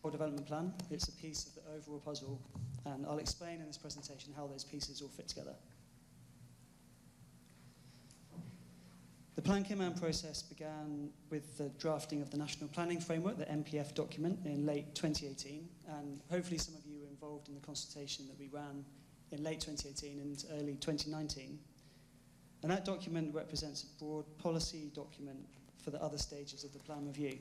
Or development plan. It's a piece of the overall puzzle, and I'll explain in this presentation how those pieces all fit together. The Plan Cayman process began with the drafting of the National Planning Framework, the NPF document, in late 2018, and hopefully some of you were involved in the consultation that we ran in late 2018 and early 2019. And that document represents a broad policy document for the other stages of the plan review.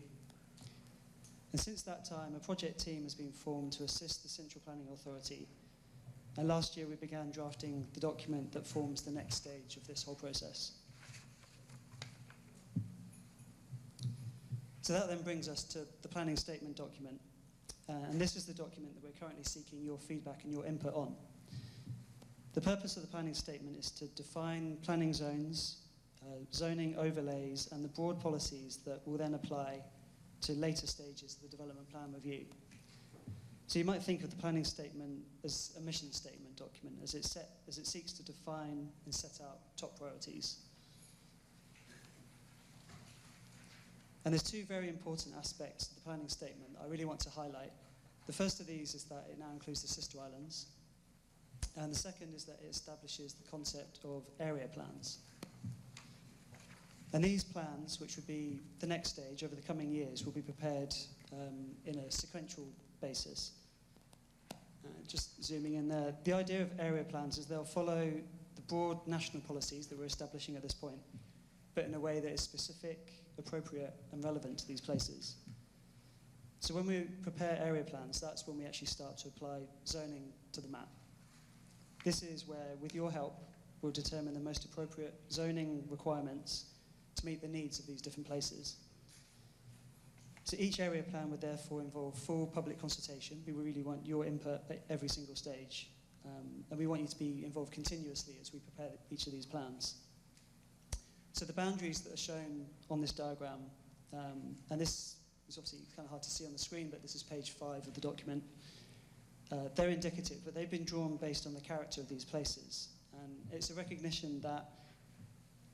And since that time, a project team has been formed to assist the Central Planning Authority. And last year, we began drafting the document that forms the next stage of this whole process. So that then brings us to the planning statement document. And this is the document that we're currently seeking your feedback and your input on. The purpose of the planning statement is to define planning zones, zoning overlays, and the broad policies that will then apply to later stages of the development plan review. So you might think of the planning statement as a mission statement document, as it seeks to define and set out top priorities. And there's two very important aspects of the planning statement that I really want to highlight. The first of these is that it now includes the sister islands, and the second is that it establishes the concept of area plans. And these plans, which would be the next stage over the coming years, will be prepared in a sequential basis. Just zooming in there, the idea of area plans is they'll follow the broad national policies that we're establishing at this point, but in a way that is specific, appropriate, and relevant to these places. So when we prepare area plans, that's when we actually start to apply zoning to the map. This is where, with your help, we'll determine the most appropriate zoning requirements to meet the needs of these different places. So each area plan would therefore involve full public consultation. We really want your input at every single stage, and we want you to be involved continuously as we prepare each of these plans. So the boundaries that are shown on this diagram, and this is obviously kind of hard to see on the screen, but this is page 5 of the document. They're indicative, but they've been drawn based on the character of these places. And it's a recognition that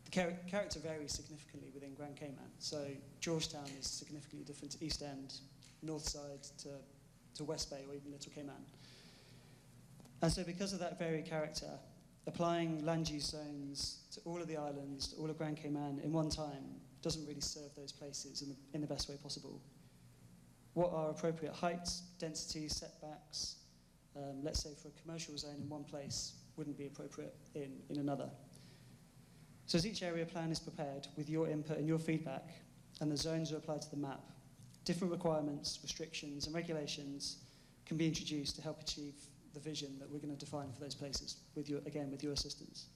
the character varies significantly within Grand Cayman. So Georgetown is significantly different to East End, North Side to West Bay, or even Little Cayman. And so because of that varied character, applying land use zones to all of the islands, to all of Grand Cayman in one time, doesn't really serve those places in the best way possible. What are appropriate heights, densities, setbacks, let's say for a commercial zone in one place, wouldn't be appropriate in another. So as each area plan is prepared with your input and your feedback, and the zones are applied to the map, different requirements, restrictions, and regulations can be introduced to help achieve the vision that we're going to define for those places, with your assistance.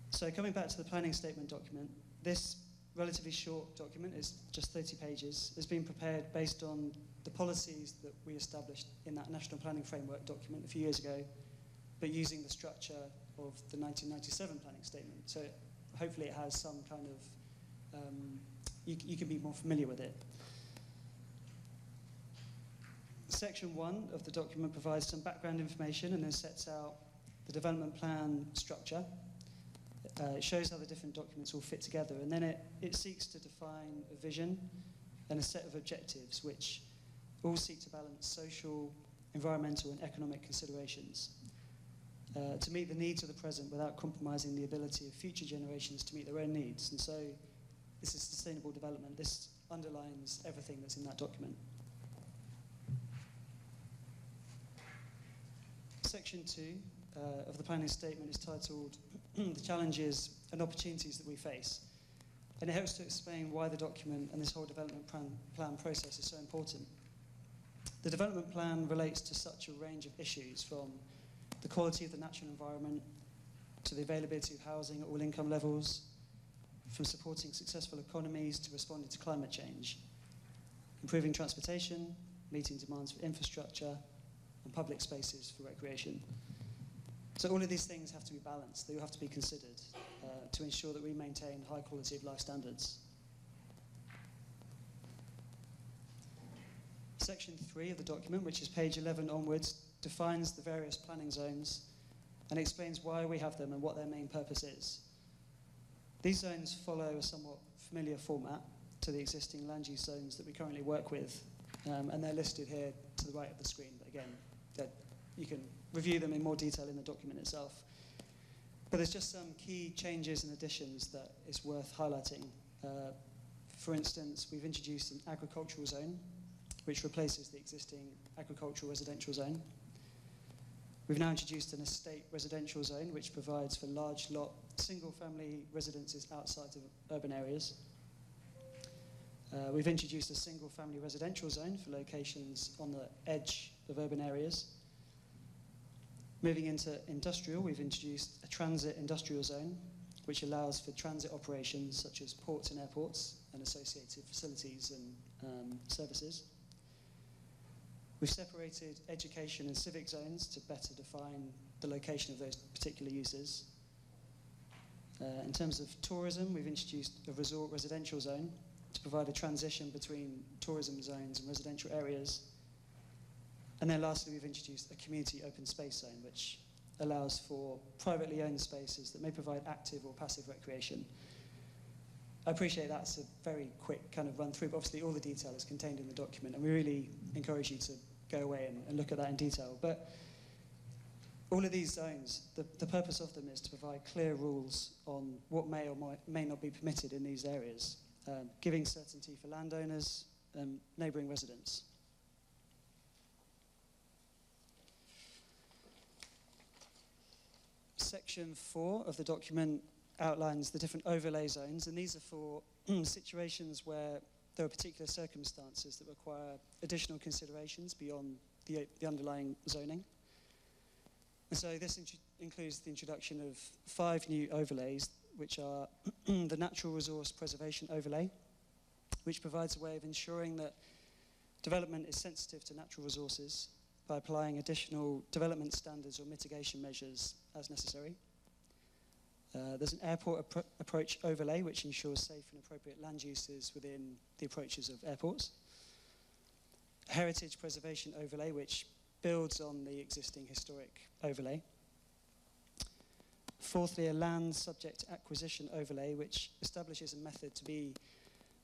So coming back to the planning statement document, this relatively short document is just 30 pages, has been prepared based on the policies that we established in that National Planning Framework document a few years ago, but using the structure of the 1997 planning statement. So hopefully it has some kind of, you can be more familiar with it. Section 1 of the document provides some background information and then sets out the development plan structure. It shows how the different documents all fit together, and then it seeks to define a vision and a set of objectives which all seek to balance social, environmental, and economic considerations to meet the needs of the present without compromising the ability of future generations to meet their own needs. And so this is sustainable development. This underlines everything that's in that document. Section 2 of the planning statement is titled The Challenges and Opportunities That We Face, and it helps to explain why the document and this whole development plan process is so important. The development plan relates to such a range of issues, from the quality of the natural environment to the availability of housing at all income levels, from supporting successful economies to responding to climate change, improving transportation, meeting demands for infrastructure, and public spaces for recreation. So all of these things have to be balanced. They all have to be considered to ensure that we maintain high quality of life standards. Section 3 of the document, which is page 11 onwards, defines the various planning zones and explains why we have them and what their main purpose is. These zones follow a somewhat familiar format. to the existing land use zones that we currently work with, and they're listed here to the right of the screen. But again, you can review them in more detail in the document itself. But there's just some key changes and additions that is worth highlighting. For instance, we've introduced an agricultural zone, which replaces the existing agricultural residential zone. We've now introduced an estate residential zone, which provides for large lot, single-family residences outside of urban areas. We've introduced a single-family residential zone for locations on the edge of urban areas. Moving into industrial, we've introduced a transit industrial zone, which allows for transit operations such as ports and airports and associated facilities and services. We've separated education and civic zones to better define the location of those particular uses. In terms of tourism, we've introduced a resort residential zone to provide a transition between tourism zones and residential areas. And then lastly, we've introduced a community open space zone, which allows for privately owned spaces that may provide active or passive recreation. I appreciate that's a very quick kind of run through, but obviously all the detail is contained in the document, and we really encourage you to go away and look at that in detail. But all of these zones, the purpose of them is to provide clear rules on what may or may not be permitted in these areas, giving certainty for landowners and neighbouring residents. Section 4 of the document outlines the different overlay zones, and these are for situations where there are particular circumstances that require additional considerations beyond the underlying zoning. And so this includes the introduction of 5 new overlays, which are the Natural Resource Preservation Overlay, which provides a way of ensuring that development is sensitive to natural resources by applying additional development standards or mitigation measures as necessary. There's an airport approach overlay, which ensures safe and appropriate land uses within the approaches of airports. A heritage preservation overlay, which builds on the existing historic overlay. Fourthly, a land subject to acquisition overlay, which establishes a method to be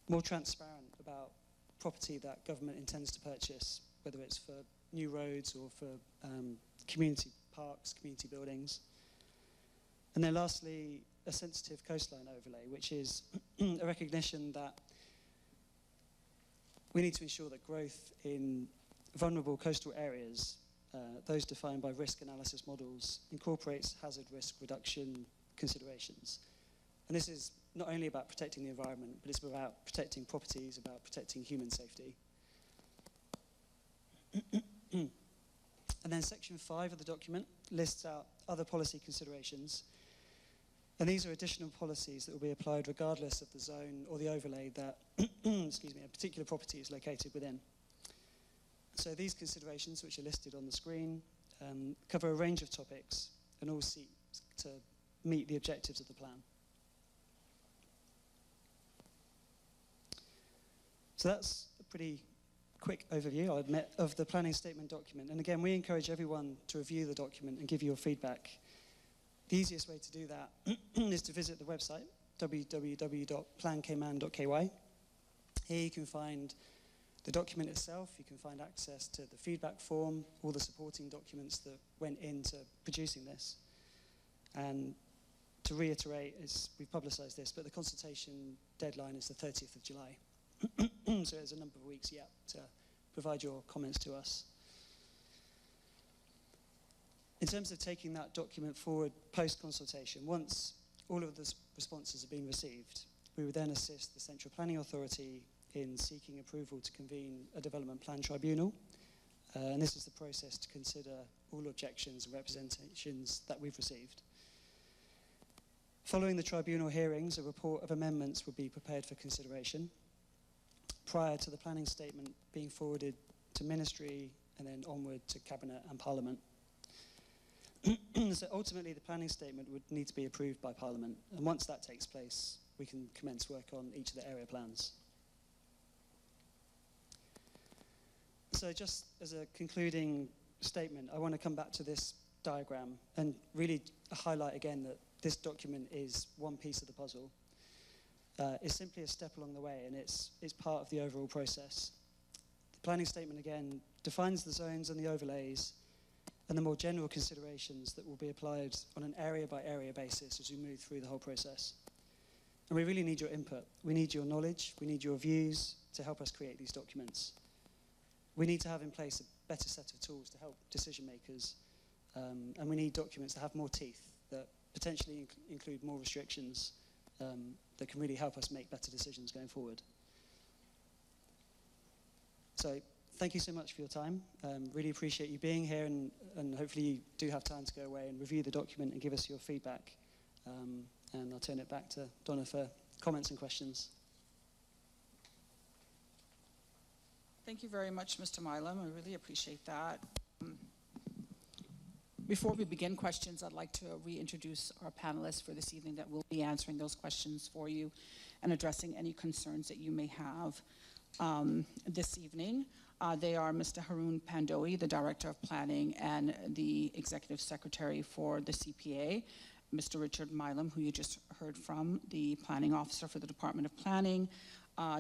more transparent about property that government intends to purchase, whether it's for new roads or for community parks, community buildings. And then lastly, a sensitive coastline overlay, which is a recognition that we need to ensure that growth in vulnerable coastal areas, those defined by risk analysis models, incorporates hazard risk reduction considerations. And this is not only about protecting the environment, but it's about protecting properties, about protecting human safety. And then section 5 of the document lists out other policy considerations. And these are additional policies that will be applied regardless of the zone or the overlay that excuse me, a particular property is located within. So these considerations, which are listed on the screen, cover a range of topics and all seek to meet the objectives of the plan. So that's a pretty quick overview, I admit, of the planning statement document. And again, we encourage everyone to review the document and give your feedback. The easiest way to do that is to visit the website, www.plancayman.ky. Here you can find the document itself, you can find access to the feedback form, all the supporting documents that went into producing this. And to reiterate, we've publicised this, but the consultation deadline is the 30th of July. So there's a number of weeks yet to provide your comments to us. In terms of taking that document forward post-consultation, once all of the responses have been received, we would then assist the Central Planning Authority in seeking approval to convene a development plan tribunal. And this is the process to consider all objections and representations that we've received. Following the tribunal hearings, a report of amendments would be prepared for consideration prior to the planning statement being forwarded to Ministry and then onward to Cabinet and Parliament. So ultimately, the planning statement would need to be approved by Parliament, and once that takes place, we can commence work on each of the area plans. So just as a concluding statement, I want to come back to this diagram and really highlight again that this document is one piece of the puzzle. is simply a step along the way, and it's part of the overall process. The planning statement, again, defines the zones and the overlays and the more general considerations that will be applied on an area-by-area basis as we move through the whole process. And we really need your input. We need your knowledge. We need your views to help us create these documents. We need to have in place a better set of tools to help decision makers, and we need documents that have more teeth, that potentially include more restrictions, that can really help us make better decisions going forward. So thank you so much for your time. Really appreciate you being here, and hopefully you do have time to go away and review the document and give us your feedback. And I'll turn it back to Donna for comments and questions. Thank you very much, Mr. Milam. I really appreciate that. Before we begin questions, I'd like to reintroduce our panelists for this evening that will be answering those questions for you and addressing any concerns that you may have this evening. They are Mr. Haroon Pandowi, the Director of Planning and the Executive Secretary for the CPA, Mr. Richard Milam, who you just heard from, the Planning Officer for the Department of Planning.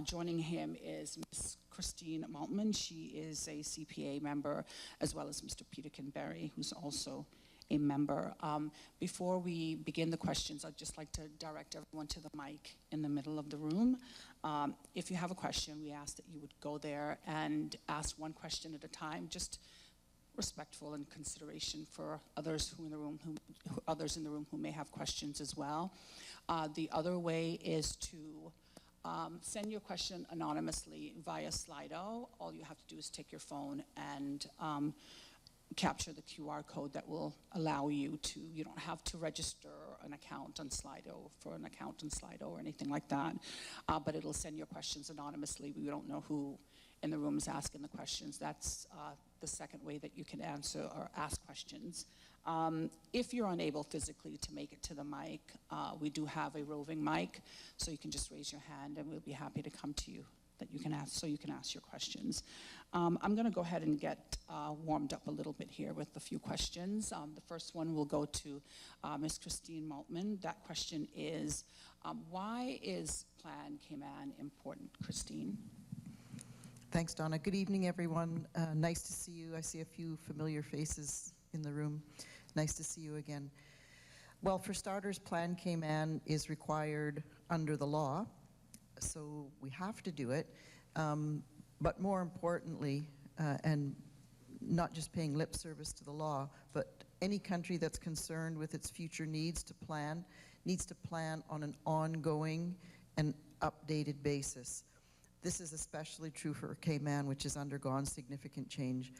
Joining him is Ms. Christine Maltman. She is a CPA member, as well as Mr. Peter Kinberry, who's also a member. Before we begin the questions, I'd just like to direct everyone to the mic in the middle of the room. If you have a question, we ask that you would go there and ask one question at a time, just respectful and consideration for others in the room who may have questions as well. The other way is to send your question anonymously via Slido. All you have to do is take your phone and capture the QR code that will allow you to, you don't have to register an account on Slido or anything like that, but it'll send your questions anonymously. We don't know who in the room is asking the questions. That's the second way that you can answer or ask questions. If you're unable physically to make it to the mic, we do have a roving mic, so you can just raise your hand and we'll be happy to come to you so you can ask your questions. I'm going to go ahead and get warmed up a little bit here with a few questions. The first one will go to Ms. Christine Maltman. That question is, why is Plan Cayman important, Christine? Thanks, Donna. Good evening, everyone. Nice to see you. I see a few familiar faces in the room. Nice to see you again. Well, for starters, Plan Cayman is required under the law, so we have to do it. But more importantly, and not just paying lip service to the law, but any country that's concerned with its future needs to plan on an ongoing and updated basis. This is especially true for Cayman, which has undergone significant change.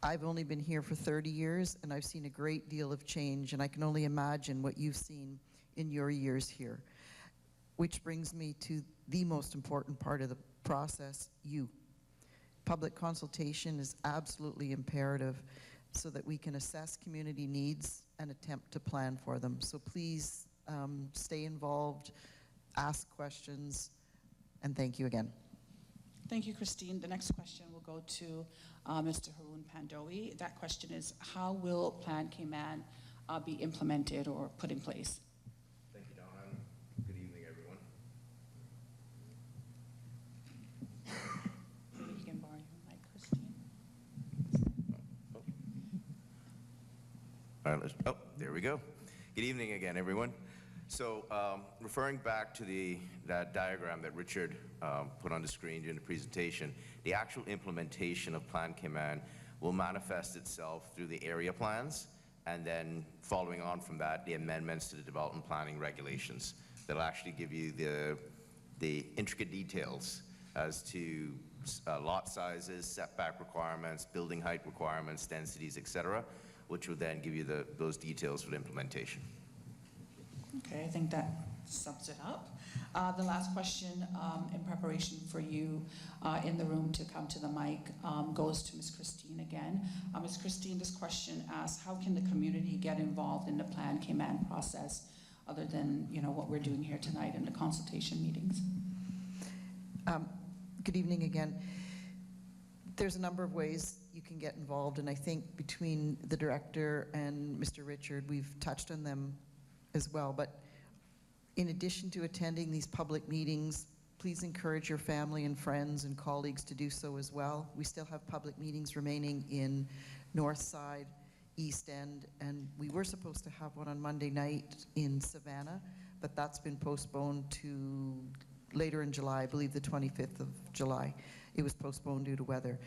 I've only been here for 30 years, and I've seen a great deal of change, and I can only imagine what you've seen in your years here. Which brings me to the most important part of the process, you. Public consultation is absolutely imperative so that we can assess community needs and attempt to plan for them. So please stay involved, ask questions, and thank you again. Thank you, Christine. The next question will go to Mr. Haroon Pandowi. That question is, how will Plan Cayman be implemented or put in place? Thank you, Donna. Good evening, everyone. Maybe you can borrow your mic, Christine. All right, there we go. Good evening again, everyone. So referring back to that diagram that Richard put on the screen during the presentation, the actual implementation of Plan Cayman will manifest itself through the area plans, and then following on from that, the amendments to the development planning regulations that'll actually give you the intricate details as to lot sizes, setback requirements, building height requirements, densities, etc., which will then give you those details for the implementation. Okay, I think that sums it up. The last question in preparation for you in the room to come to the mic goes to Ms. Christine again. Ms. Christine, this question asks, how can the community get involved in the Plan Cayman process other than what we're doing here tonight in the consultation meetings? Good evening again. There's a number of ways you can get involved, and I think between the director and Mr. Richard, we've touched on them as well, but In addition to attending these public meetings, please encourage your family and friends and colleagues to do so as well. We still have public meetings remaining in North Side, East End, and we were supposed to have one on Monday night in Savannah, but that's been postponed to later in July, I believe the 25th of July. It was postponed due to weather.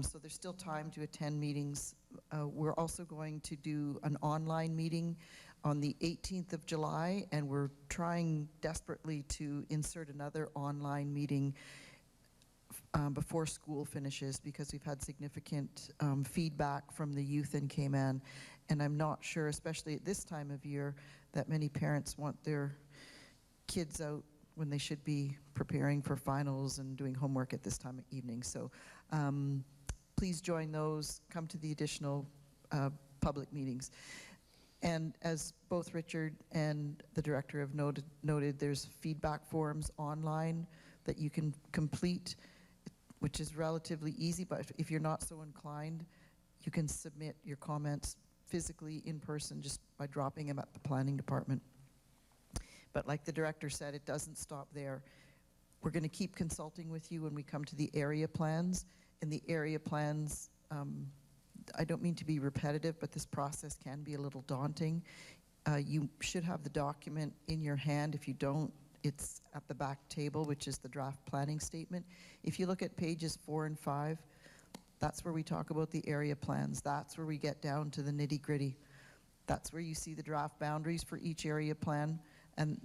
So there's still time to attend meetings. We're also going to do an online meeting on the 18th of July, and we're trying desperately to insert another online meeting before school finishes, because we've had significant feedback from the youth in Cayman, and I'm not sure, especially at this time of year, that many parents want their kids out when they should be preparing for finals and doing homework at this time of evening. So please join those, come to the additional public meetings. And as both Richard and the director have noted, there's feedback forms online that you can complete, which is relatively easy, but if you're not so inclined, you can submit your comments physically in person just by dropping them at the planning department. But like the director said, it doesn't stop there. We're going to keep consulting with you when we come to the area plans. And the area plans, I don't mean to be repetitive, but this process can be a little daunting. You should have the document in your hand. If you don't, it's at the back table, which is the draft planning statement. If you look at pages 4 and 5, that's where we talk about the area plans. That's where we get down to the nitty-gritty. That's where you see the draft boundaries for each area plan. And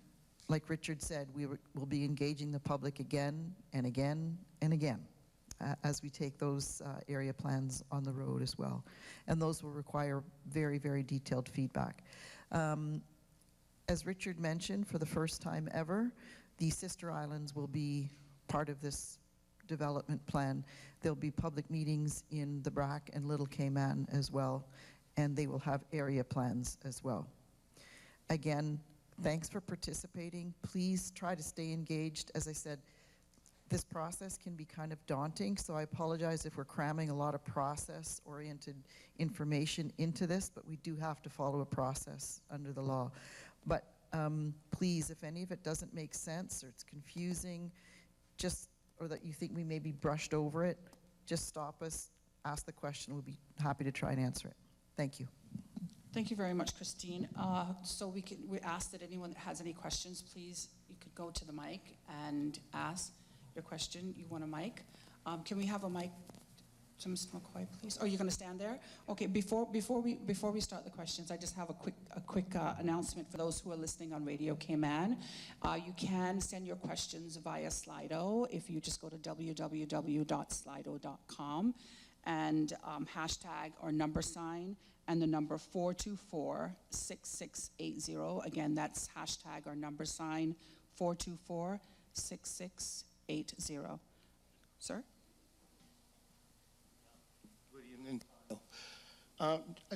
like Richard said, we'll be engaging the public again and again and again as we take those area plans on the road as well. And those will require very, very detailed feedback. As Richard mentioned, for the first time ever, the sister islands will be part of this development plan. There'll be public meetings in the BRAC and Little Cayman as well, and they will have area plans as well. Again, thanks for participating. Please try to stay engaged. As I said, this process can be kind of daunting, so I apologize if we're cramming a lot of process-oriented information into this, but we do have to follow a process under the law. But please, if any of it doesn't make sense or it's confusing, or that you think we maybe brushed over it, just stop us, ask the question. We'll be happy to try and answer it. Thank you. Thank you very much, Christine. So we ask that anyone that has any questions, please, you could go to the mic and ask your question. You want a mic? Can we have a mic to Mr. McCoy, please? Oh, you're going to stand there? Okay. Before we start the questions, I just have a quick announcement for those who are listening on Radio Cayman. You can send your questions via Slido if you just go to www.slido.com and hashtag or number sign and the number 424-6680. Again, that's hashtag or number sign 424-6680. Sir? Good evening.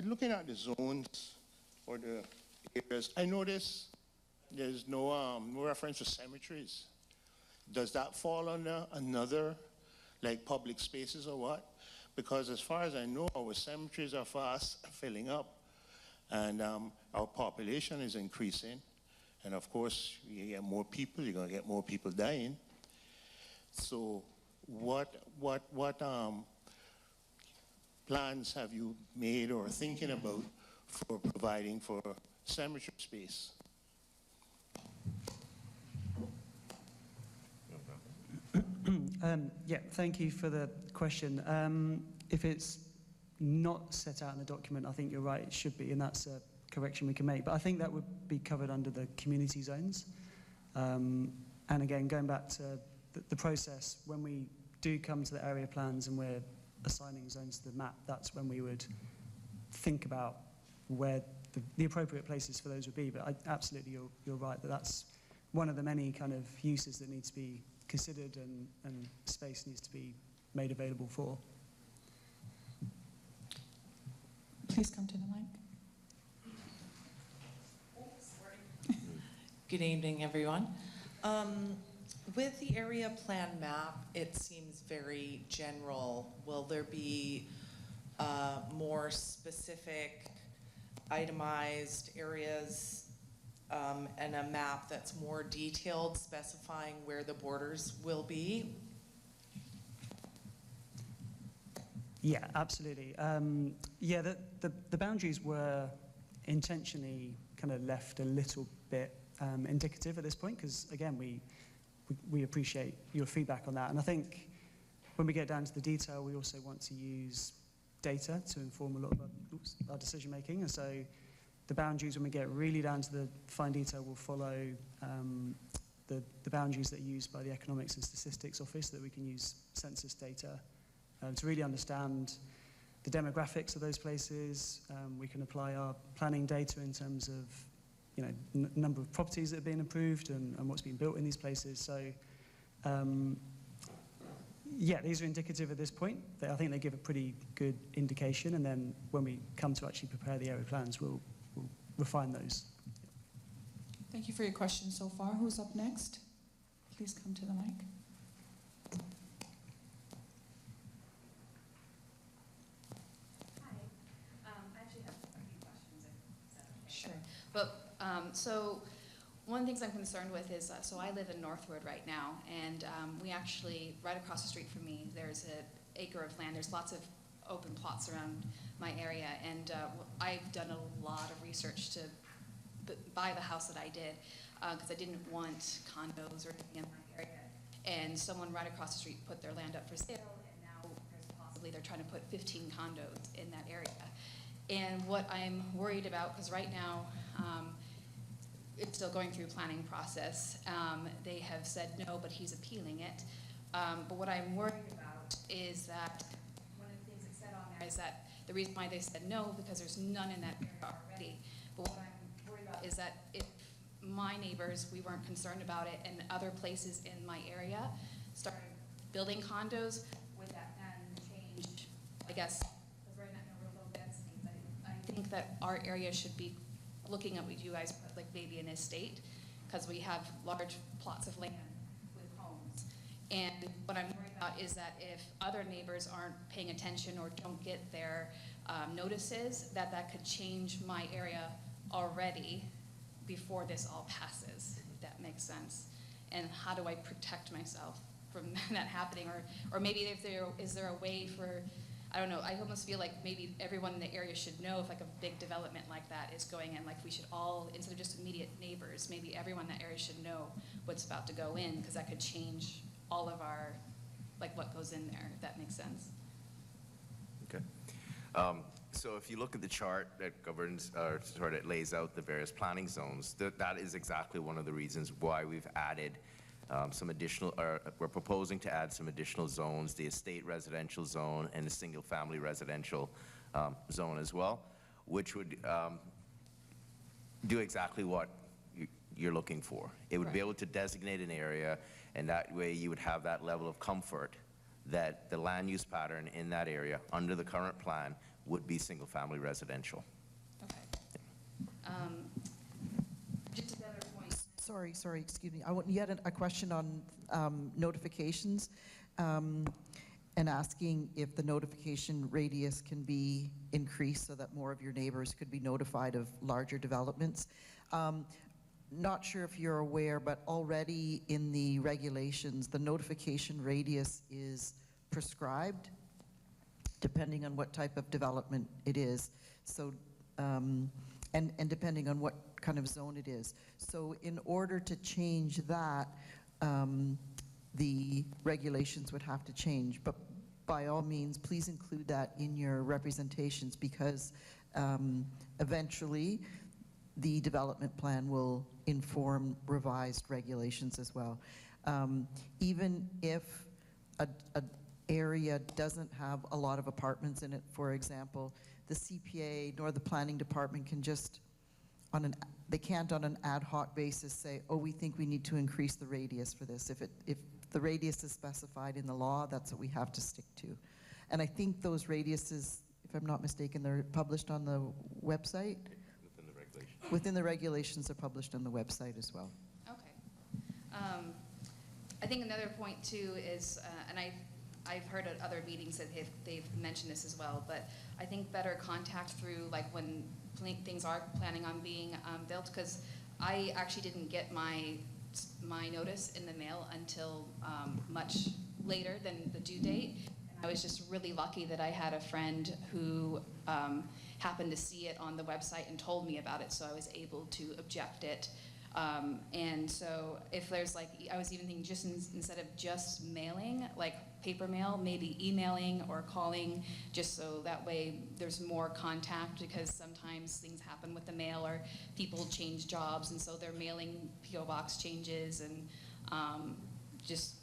Looking at the zones or the areas, I notice there's no reference to cemeteries. Does that fall under another, like public spaces or what? Because as far as I know, our cemeteries are fast filling up, and our population is increasing. And of course, you get more people, you're going to get more people dying. So what plans have you made or thinking about for providing for cemetery space? Yeah, thank you for the question. If it's not set out in the document, I think you're right, it should be, and that's a correction we can make. But I think that would be covered under the community zones. And again, going back to the process, when we do come to the area plans and we're assigning zones to the map, that's when we would think about where the appropriate places for those would be. But absolutely, you're right, that's one of the many kind of uses that needs to be considered and space needs to be made available for. Please come to the mic. Good evening, everyone. With the area plan map, it seems very general. Will there be more specific, itemized areas and a map that's more detailed, specifying where the borders will be? Yeah, absolutely. Yeah, the boundaries were intentionally kind of left a little bit indicative at this point because, again, we appreciate your feedback on that. And I think when we get down to the detail, we also want to use data to inform a lot of our decision making. And so the boundaries, when we get really down to the fine detail, will follow the boundaries that are used by the Economics and Statistics Office, so that we can use census data to really understand the demographics of those places. We can apply our planning data in terms of, you know, number of properties that have been approved and what's been built in these places. So, yeah, these are indicative at this point. I think they give a pretty good indication, and then when we come to actually prepare the area plans, we'll refine those. Thank you for your questions so far. Who's up next? Please come to the mic. I actually have a few questions, if that's okay. Sure. But, so, one of the things I'm concerned with is, so I live in Northwood right now, and we actually, right across the street from me, there's an acre of land. There's lots of open plots around my area, and I've done a lot of research to buy the house that I did, because I didn't want condos or anything in my area. And someone right across the street put their land up for sale, and now they're trying to put 15 condos in that area. And what I'm worried about, because right now, it's still going through planning process. They have said no, but he's appealing it. But what I'm worried about is that one of the things it said on there is that the reason why they said no, because there's none in that area already. But what I'm worried about is that if my neighbors, we weren't concerned about it, and other places in my area started building condos, would that then change, I guess, because right now we're low density, but I think that our area should be looking at what you guys put, like maybe an estate, because we have large plots of land with homes. And what I'm worried about is that if other neighbors aren't paying attention or don't get their notices, that could change my area already before this all passes, if that makes sense. And how do I protect myself from that happening? Or maybe is there a way for, I don't know, I almost feel like maybe everyone in the area should know if like a big development like that is going in. Like we should all, instead of just immediate neighbors, maybe everyone in that area should know what's about to go in, because that could change all of our, like what goes in there, if that makes sense. Okay. So if you look at the chart that governs, or that lays out the various planning zones, that is exactly one of the reasons why we've added some additional, we're proposing to add some additional zones, the estate residential zone and the single family residential zone as well, which would do exactly what you're looking for. It would be able to designate an area, and that way you would have that level of comfort that the land use pattern in that area under the current plan would be single family residential. Okay. Just another point. Sorry, excuse me. You had a question on notifications and asking if the notification radius can be increased so that more of your neighbors could be notified of larger developments. Not sure if you're aware, but already in the regulations, the notification radius is prescribed depending on what type of development it is. So, and depending on what kind of zone it is. So in order to change that, the regulations would have to change. But by all means, please include that in your representations, because eventually the development plan will inform revised regulations as well. Even if an area doesn't have a lot of apartments in it, for example, the CPA nor the planning department can just, they can't on an ad hoc basis say, oh, we think we need to increase the radius for this. If the radius is specified in the law, that's what we have to stick to. And I think those radiuses, if I'm not mistaken, they're published on the website? Within the regulations. Within the regulations, they're published on the website as well. Okay. I think another point too is, and I've heard at other meetings that they've mentioned this as well, but I think better contact through like when things are planning on being built, because I actually didn't get my notice in the mail until much later than the due date. I was just really lucky that I had a friend who happened to see it on the website and told me about it, so I was able to object it. And so if there's like, I was even thinking just instead of just mailing, like paper mail, maybe emailing or calling, just so that way there's more contact, because sometimes things happen with the mail or people change jobs, and so their mailing PO box changes, and just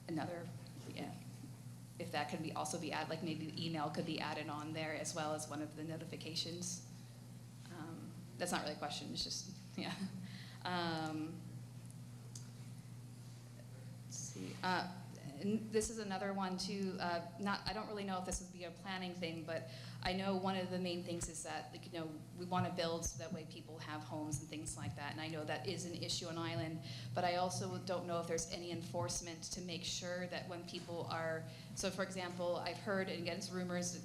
another, yeah. If that could also be added, like maybe email could be added on there as well as one of the notifications. That's not really a question, it's just, yeah. Let's see. And this is another one too. I don't really know if this would be a planning thing, but I know one of the main things is that, like, you know, we want to build so that way people have homes and things like that. And I know that is an issue on island, but I also don't know if there's any enforcement to make sure that when people are, so for example, I've heard, and again, it's rumors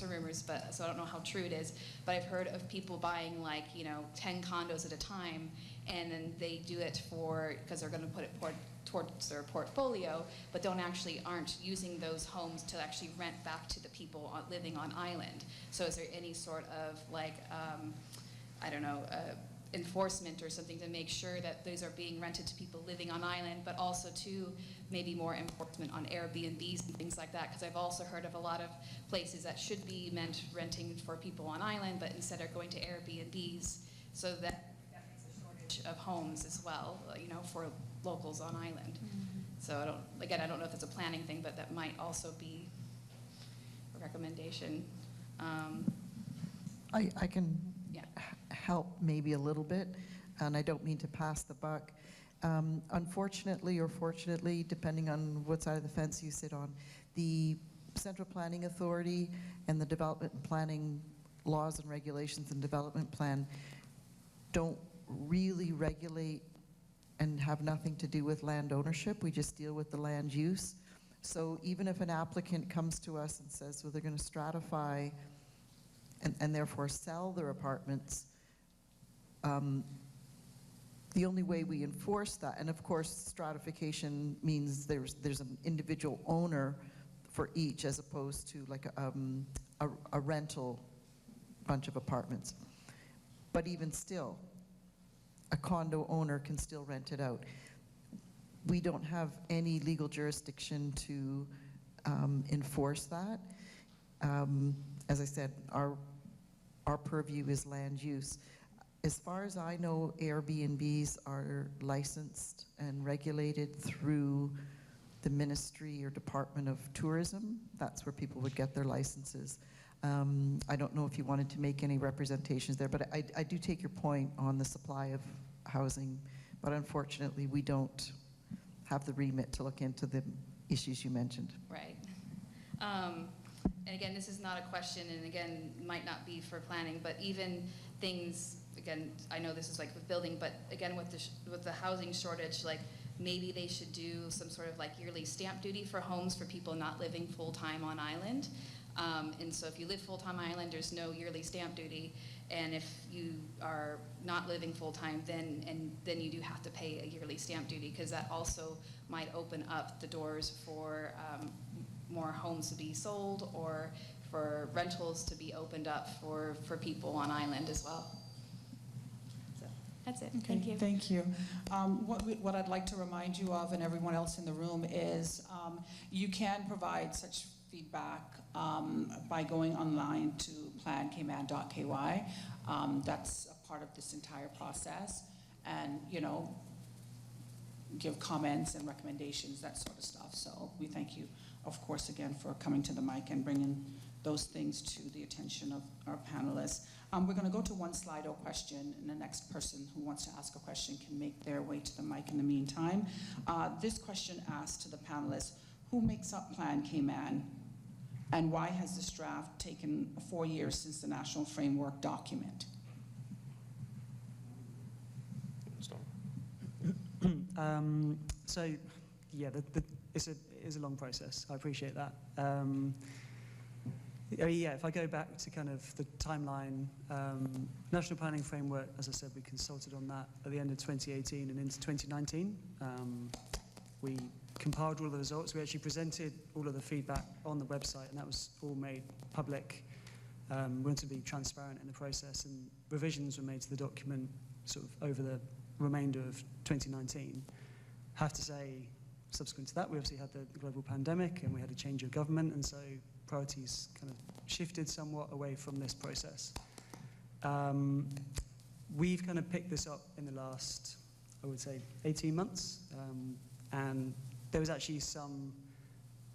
are rumors, but so I don't know how true it is, but I've heard of people buying like, you know, 10 condos at a time, and then they do it because they're going to put it towards their portfolio, but aren't using those homes to actually rent back to the people living on island. So is there any sort of like, I don't know, enforcement or something to make sure that those are being rented to people living on island, but also to maybe more enforcement on Airbnbs and things like that? Because I've also heard of a lot of places that should be meant renting for people on island, but instead are going to Airbnbs, so that makes a shortage of homes as well, you know, for locals on island. So I don't know if it's a planning thing, but that might also be a recommendation. I can Yeah. help maybe a little bit, and I don't mean to pass the buck. Unfortunately or fortunately, depending on what side of the fence you sit on, the Central Planning Authority and the Development and Planning laws and regulations and development plan don't really regulate and have nothing to do with land ownership. We just deal with the land use. So even if an applicant comes to us and says, well, they're going to stratify and therefore sell their apartments, the only way we enforce that, and of course stratification means there's an individual owner for each, as opposed to like a rental bunch of apartments. But even still, a condo owner can still rent it out. We don't have any legal jurisdiction to enforce that. As I said, our purview is land use. As far as I know, Airbnbs are licensed and regulated through the Ministry or Department of Tourism. That's where people would get their licenses. I don't know if you wanted to make any representations there, but I do take your point on the supply of housing, but unfortunately we don't have the remit to look into the issues you mentioned. Right. And again, this is not a question, and again, might not be for planning, but even things, again, I know this is like with building, but again, with the housing shortage, like maybe they should do some sort of like yearly stamp duty for homes for people not living full-time on island. And so if you live full-time on island, there's no yearly stamp duty. And if you are not living full-time, then you do have to pay a yearly stamp duty, because that also might open up the doors for more homes to be sold, or for rentals to be opened up for people on island as well. So that's it. Okay, Thank you. Thank you. What I'd like to remind you of, and everyone else in the room, is you can provide such feedback by going online to plancayman.ky. That's a part of this entire process, and give comments and recommendations, that sort of stuff. So we thank you, of course, again for coming to the mic and bringing those things to the attention of our panelists. We're going to go to one Slido question, and the next person who wants to ask a question can make their way to the mic in the meantime. This question asks to the panelists, who makes up Plan Cayman, and why has this draft taken 4 years since the National Framework document? So, yeah, it's a long process. I appreciate that. Yeah, if I go back to kind of the timeline, National Planning Framework, as I said, we consulted on that at the end of 2018 and into 2019. We compiled all the results. We actually presented all of the feedback on the website, and that was all made public. We wanted to be transparent in the process, and revisions were made to the document sort of over the remainder of 2019. Have to say, subsequent to that, we obviously had the global pandemic, and we had a change of government, and so priorities kind of shifted somewhat away from this process. We've kind of picked this up in the last, I would say, 18 months, and there was actually some,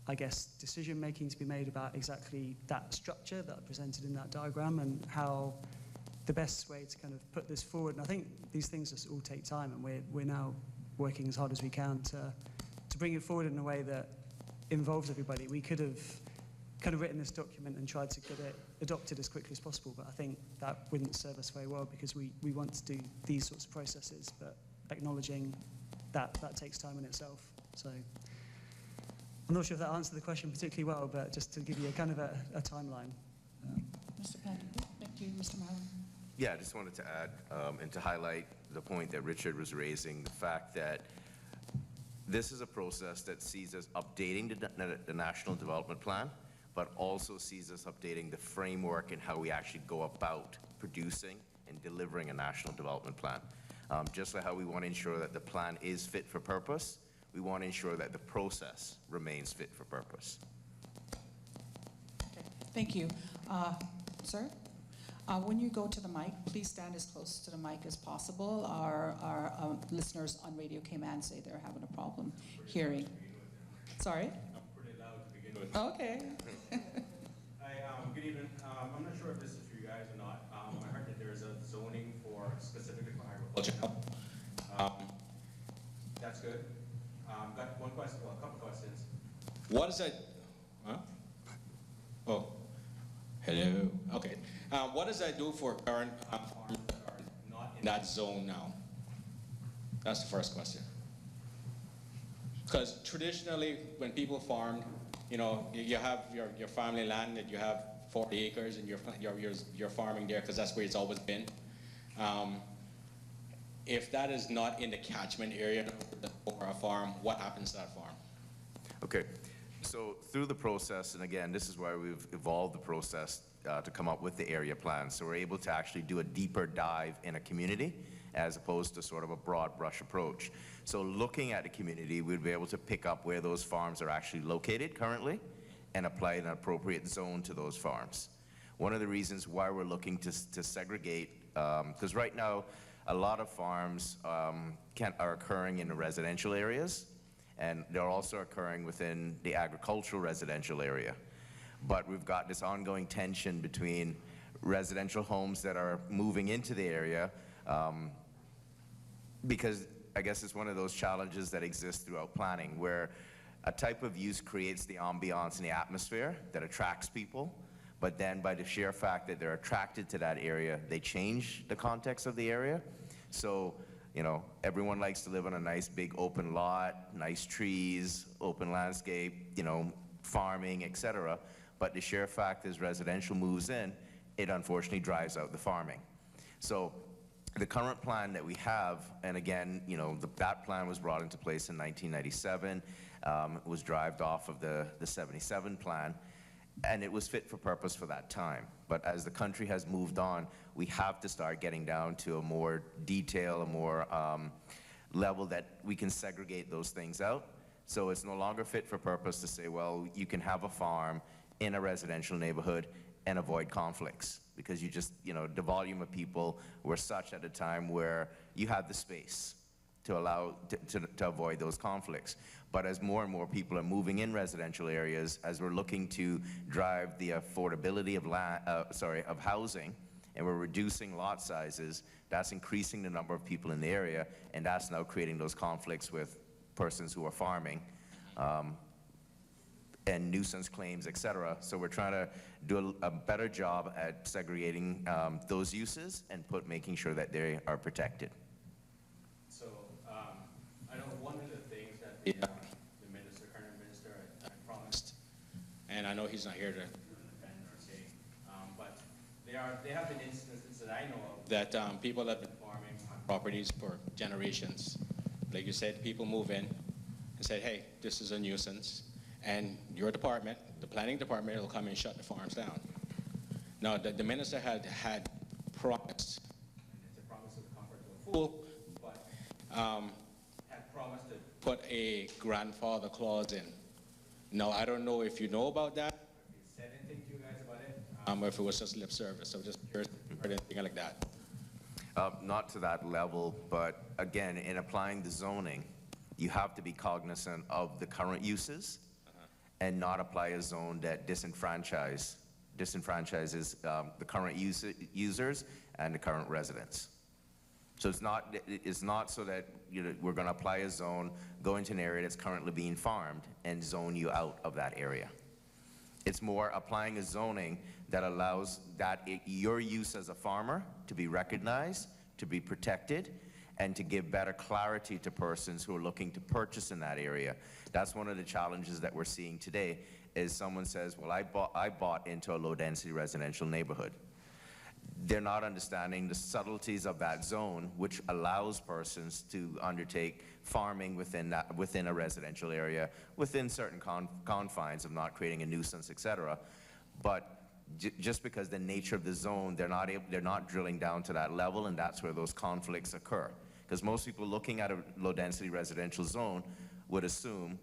I guess, decision-making to be made about exactly that structure that I presented in that diagram and how the best way to kind of put this forward. And I think these things just all take time, and we're now working as hard as we can to bring it forward in a way that involves everybody. We could have kind of written this document and tried to get it adopted as quickly as possible, but I think that wouldn't serve us very well because we want to do these sorts of processes, but acknowledging that takes time in itself. So I'm not sure if that answered the question particularly well, but just to give you a kind of a timeline. Mr. Pandy, thank you. Mr. Marlin. Yeah, I just wanted to add and to highlight the point that Richard was raising, the fact that this is a process that sees us updating the National Development Plan, but also sees us updating the framework and how we actually go about producing and delivering a National Development Plan. Just like how we want to ensure that the plan is fit for purpose, we want to ensure that the process remains fit for purpose. Okay. Thank you. Sir, when you go to the mic, please stand as close to the mic as possible. Our listeners on Radio Cayman say they're having a problem hearing. Sorry? I'm pretty loud to begin with. Okay. Hi, good evening. I'm not sure if this is for you guys or not. I heard that there's a zoning for specifically for agriculture. That's good. Got one question, well, a couple questions. What does that? Huh? Oh, hello. Okay. What does that do for current farms that are not in that zone now? That's the first question. Because traditionally, when people farm, you know, you have your family land that you have 40 acres and you're farming there because that's where it's always been. If that is not in the catchment area for a farm, what happens to that farm? Okay, so through the process, and again, this is why we've evolved the process to come up with the area plan. So we're able to actually do a deeper dive in a community as opposed to sort of a broad brush approach. So looking at the community, we'd be able to pick up where those farms are actually located currently and apply an appropriate zone to those farms. One of the reasons why we're looking to segregate, because right now, a lot of farms are occurring in the residential areas, and they're also occurring within the agricultural residential area. But we've got this ongoing tension between residential homes that are moving into the area, because I guess it's one of those challenges that exists throughout planning, where a type of use creates the ambiance and the atmosphere that attracts people, but then by the sheer fact that they're attracted to that area, they change the context of the area. So, you know, everyone likes to live on a nice big open lot, nice trees, open landscape, you know, farming, etc. But the sheer fact is residential moves in, it unfortunately drives out the farming. So the current plan that we have, and again, you know, that plan was brought into place in 1997, was derived off of the 77 plan, and it was fit for purpose for that time. But as the country has moved on, we have to start getting down to a more detail, a more level that we can segregate those things out. So it's no longer fit for purpose to say, well, you can have a farm in a residential neighborhood and avoid conflicts, because you just, you know, the volume of people were such at a time where you had the space to allow, to avoid those conflicts. But as more and more people are moving in residential areas, as we're looking to drive the affordability of housing, and we're reducing lot sizes, that's increasing the number of people in the area, and that's now creating those conflicts with persons who are farming, and nuisance claims, etc. So we're trying to do a better job at segregating those uses and making sure that they are protected. So I know one of the things that the current minister, I promised, and I know he's not here to defend or There have been instances that I know of that people have been farming on properties for generations. Like you said, people move in and say, hey, this is a nuisance, and your department, the planning department, will come and shut the farms down. Now, the minister had promised, and it's a promise of comfort to a fool, but had promised to put a grandfather clause in. Now, I don't know if you know about that, if he said anything to you guys about it, or if it was just lip service. So just curious or anything like that. Not to that level, but again, in applying the zoning, you have to be cognizant of the current uses and not apply a zone that disenfranchises the current users and the current residents. So it's not so that we're going to apply a zone, go into an area that's currently being farmed, and zone you out of that area. It's more applying a zoning that allows your use as a farmer to be recognized, to be protected, and to give better clarity to persons who are looking to purchase in that area. That's one of the challenges that we're seeing today, is someone says, well, I bought into a low-density residential neighborhood. They're not understanding the subtleties of that zone, which allows persons to undertake farming within a residential area, within certain confines of not creating a nuisance, etc. But just because the nature of the zone, they're not drilling down to that level, and that's where those conflicts occur. Because most people looking at a low-density residential zone would assume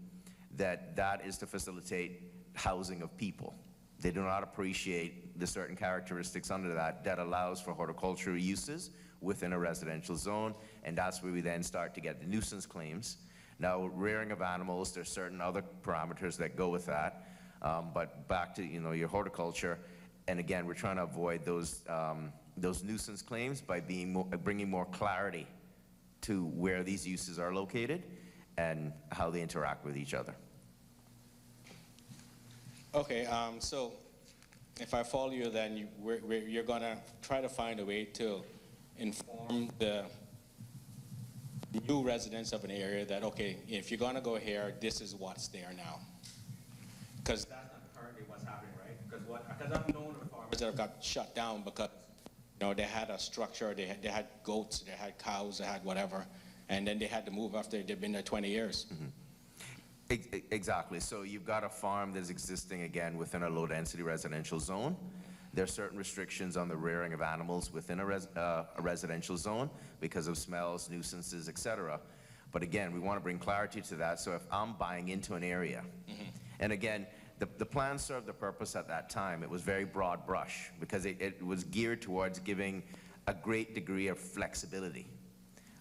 that that is to facilitate housing of people. They do not appreciate the certain characteristics under that allows for horticultural uses within a residential zone, and that's where we then start to get the nuisance claims. Now, rearing of animals, there's certain other parameters that go with that, but back to your horticulture, and again, we're trying to avoid those nuisance claims by bringing more clarity to where these uses are located and how they interact with each other. Okay, so if I follow you, then you're going to try to find a way to inform the new residents of an area that, okay, if you're going to go here, this is what's there now. Because that's not currently what's happening, right? Because I've known of farmers that have got shut down because they had a structure, they had goats, they had cows, they had whatever, and then they had to move after they'd been there 20 years. Mm-hmm. Exactly. So you've got a farm that's existing, again, within a low-density residential zone. There are certain restrictions on the rearing of animals within a residential zone because of smells, nuisances, etc. But again, we want to bring clarity to that. So if I'm buying into an area, and again, the plan served the purpose at that time. It was very broad brush because it was geared towards giving a great degree of flexibility.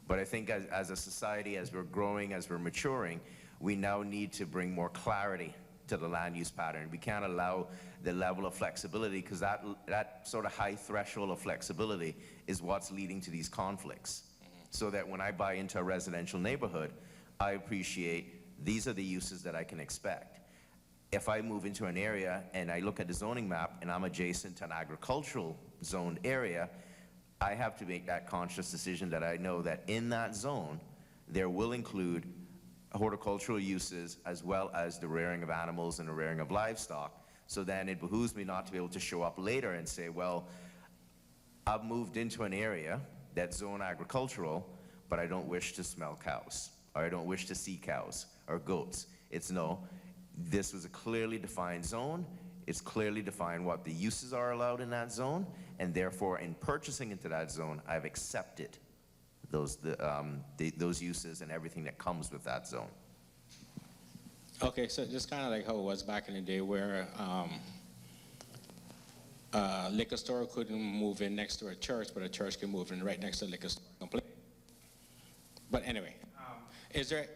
But I think as a society, as we're growing, as we're maturing, we now need to bring more clarity to the land use pattern. We can't allow the level of flexibility because that sort of high threshold of flexibility is what's leading to these conflicts. So that when I buy into a residential neighborhood, I appreciate these are the uses that I can expect. If I move into an area and I look at the zoning map and I'm adjacent to an agricultural zoned area, I have to make that conscious decision that I know that in that zone, there will include horticultural uses as well as the rearing of animals and the rearing of livestock. So then it behooves me not to be able to show up later and say, well, I've moved into an area that's zone agricultural, but I don't wish to smell cows, or I don't wish to see cows or goats. It's no, this was a clearly defined zone. It's clearly defined what the uses are allowed in that zone, and therefore in purchasing into that zone, I've accepted those uses and everything that comes with that zone. Okay, so just kind of like how it was back in the day where liquor store couldn't move in next to a church, but a church can move in right next to a liquor store completely. But anyway, is there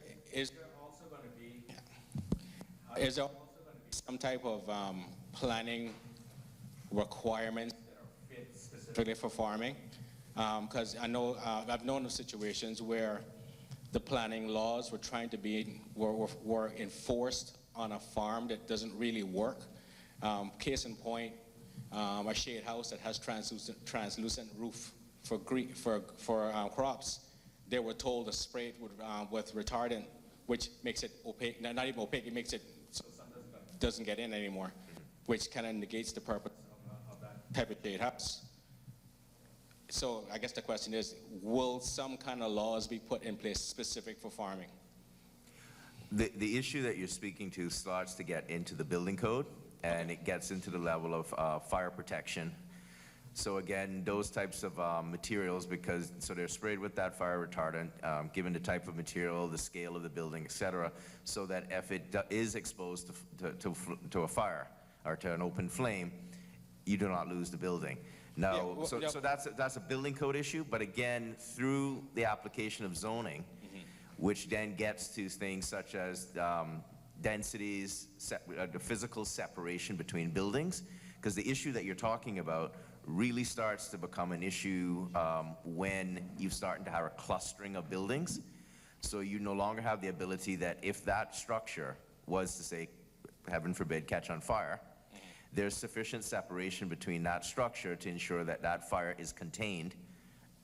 also going to be some type of planning requirements that are fit specifically for farming? Because I know I've known of situations where the planning laws were enforced on a farm that doesn't really work. Case in point, a shade house that has translucent roof for crops. They were told to spray it with retardant, which makes it opaque. Not even opaque. It makes it so sun doesn't get in anymore, which kind of negates the purpose of that type of shade house. So I guess the question is, will some kind of laws be put in place specific for farming? The issue that you're speaking to starts to get into the building code, and it gets into the level of fire protection. So again, those types of materials, so they're sprayed with that fire retardant, given the type of material, the scale of the building, et cetera, so that if it is exposed to a fire or to an open flame, you do not lose the building. Now, so that's a building code issue, but again, through the application of zoning, which then gets to things such as densities, the physical separation between buildings, because the issue that you're talking about really starts to become an issue when you're starting to have a clustering of buildings. So you no longer have the ability that if that structure was to say, heaven forbid, catch on fire, there's sufficient separation between that structure to ensure that that fire is contained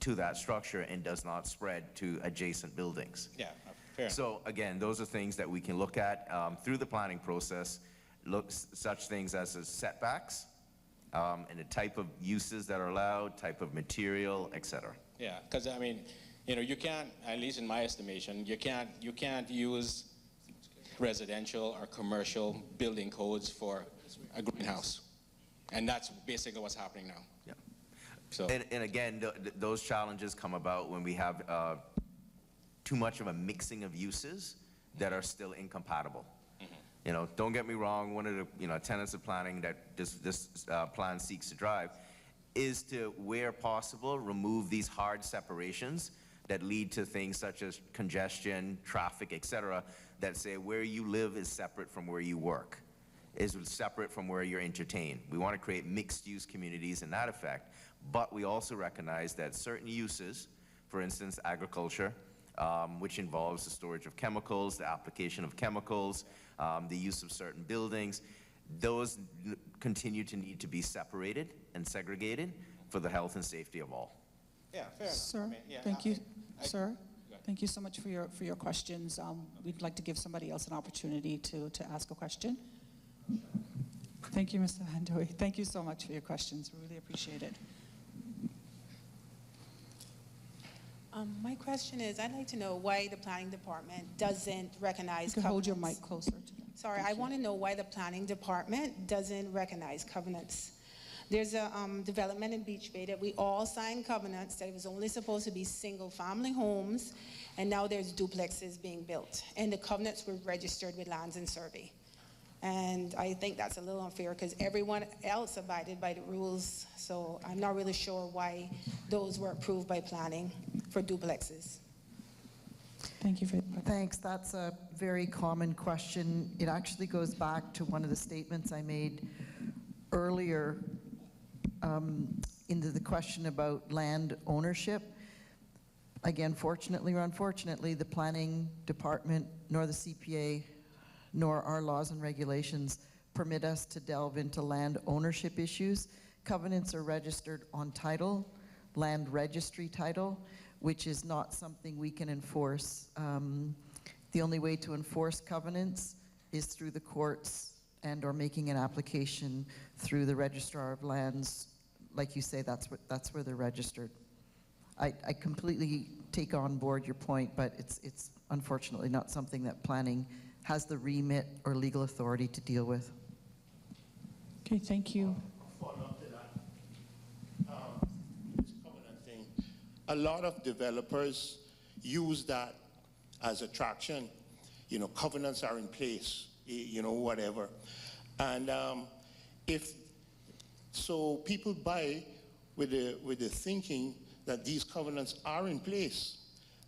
to that structure and does not spread to adjacent buildings. Yeah, fair. So again, those are things that we can look at through the planning process, such things as setbacks, and the type of uses that are allowed, type of material, et cetera. Yeah, because I mean, you know, you can't, at least in my estimation, you can't use residential or commercial building codes for a greenhouse. And that's basically what's happening now. Yeah. So. And again, those challenges come about when we have too much of a mixing of uses that are still incompatible. You know, don't get me wrong, one of the tenets of planning that this plan seeks to drive is to, where possible, remove these hard separations that lead to things such as congestion, traffic, et cetera, that say where you live is separate from where you work, is separate from where you're entertained. We want to create mixed-use communities in that effect, but we also recognize that certain uses, for instance, agriculture, which involves the storage of chemicals, the application of chemicals, the use of certain buildings, those continue to need to be separated and segregated for the health and safety of all. Yeah, fair enough. Sir, I mean, yeah, thank you. I- Sir, thank you so much for your questions. We'd like to give somebody else an opportunity to ask a question. Thank you, Mr. Handoy. Thank you so much for your questions. We really appreciate it. My question is, I'd like to know why the planning department doesn't recognize You can hold your covenants. mic closer to them. Sorry, I want to know why the planning department doesn't recognize covenants. There's a development in Beach Bay that we all signed covenants that it was only supposed to be single-family homes, and now there's duplexes being built, and the covenants were registered with Lands and Survey. And I think that's a little unfair because everyone else abided by the rules, so I'm not really sure why those were approved by planning for duplexes. Thank you for Thanks. That's a very common question. It actually goes back to one of the statements I made earlier into the question about land ownership. Again, fortunately or unfortunately, the planning department nor the CPA nor our laws and regulations permit us to delve into land ownership issues. Covenants are registered on title, land registry title, which is not something we can enforce. The only way to enforce covenants is through the courts and or making an application through the Registrar of Lands. Like you say, that's where they're registered. I completely take on board your point, but it's unfortunately not something that planning has the remit or legal authority to deal with. Okay, thank you. Follow up to that. This covenant thing. A lot of developers use that as attraction. You know, covenants are in place, you know, whatever. And if so, people buy with the thinking that these covenants are in place,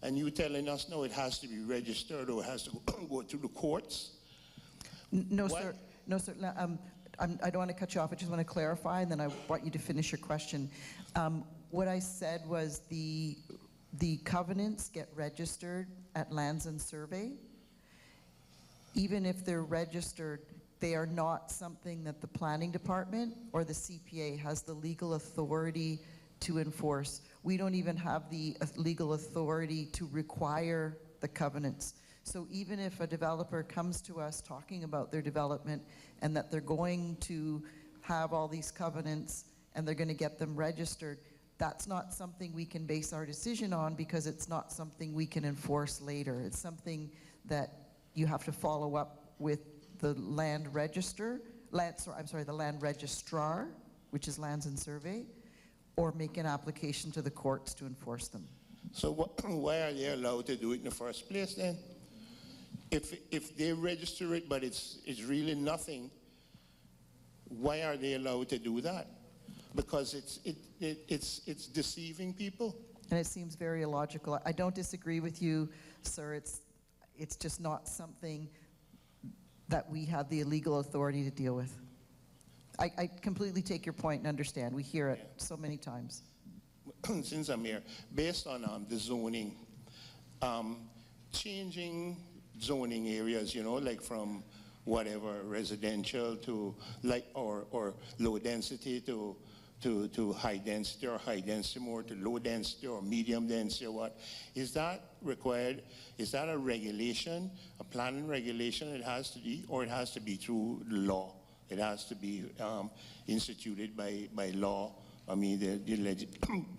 and you telling us no, it has to be registered or it has to go through the courts. No, What? sir. No, sir. I don't want to cut you off. I just want to clarify, and then I want you to finish your question. What I said was the covenants get registered at Lands and Survey. Even if they're registered, they are not something that the planning department or the CPA has the legal authority to enforce. We don't even have the legal authority to require the covenants. So even if a developer comes to us talking about their development and that they're going to have all these covenants and they're going to get them registered. That's not something we can base our decision on because it's not something we can enforce later. It's something that you have to follow up with the land registrar, which is Lands and Survey, or make an application to the courts to enforce them. So why are they allowed to do it in the first place then? If they register it, but it's really nothing, why are they allowed to do that? Because it's deceiving people. And it seems very illogical. I don't disagree with you, sir. It's just not something that we have the legal authority to deal with. I completely take your point and understand. We hear it so many times. Since I'm here, based on the zoning, changing zoning areas, you know, like from whatever residential to like or low density to high density, or high density more to low density or medium density, or what is that required? Is that a regulation, a planning regulation? It has to be, or it has to be through law. It has to be instituted by law. I mean,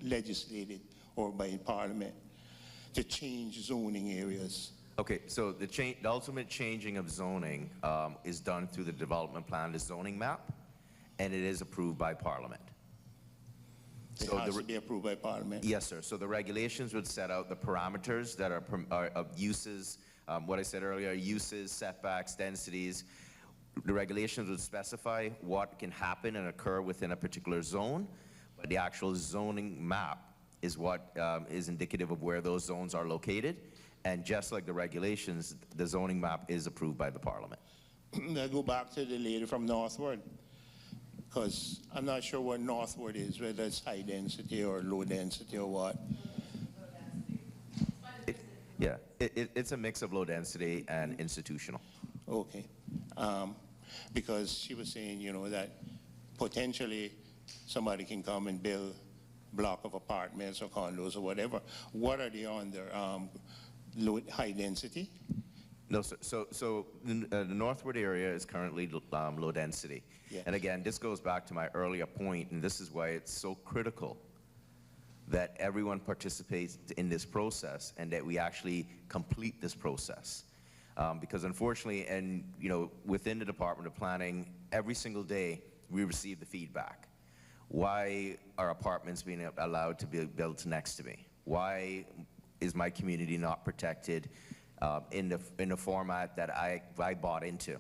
legislated or by Parliament to change zoning areas. Okay, so the ultimate changing of zoning is done through the development plan, the zoning map, and it is approved by Parliament. It has to be approved by Parliament. Yes, sir. So the regulations would set out the parameters that are of uses, what I said earlier, uses, setbacks, densities. The regulations would specify what can happen and occur within a particular zone, but the actual zoning map is what is indicative of where those zones are located. And just like the regulations, the zoning map is approved by the Parliament. I go back to the lady from Northwood, because I'm not sure what Northwood is, whether it's high density or low density or what. It's a mix of low density and institutional. Okay. Because she was saying, you know, that potentially somebody can come and build a block of apartments or condos or whatever. What are they on their low, high density? No, so the Northwood area is currently low density. Yeah. And again, this goes back to my earlier point, and this is why it's so critical that everyone participates in this process and that we actually complete this process. Because unfortunately, and you know, within the Department of Planning, every single day we receive the feedback. Why are apartments being allowed to be built next to me? Why is my community not protected in the format that I bought into?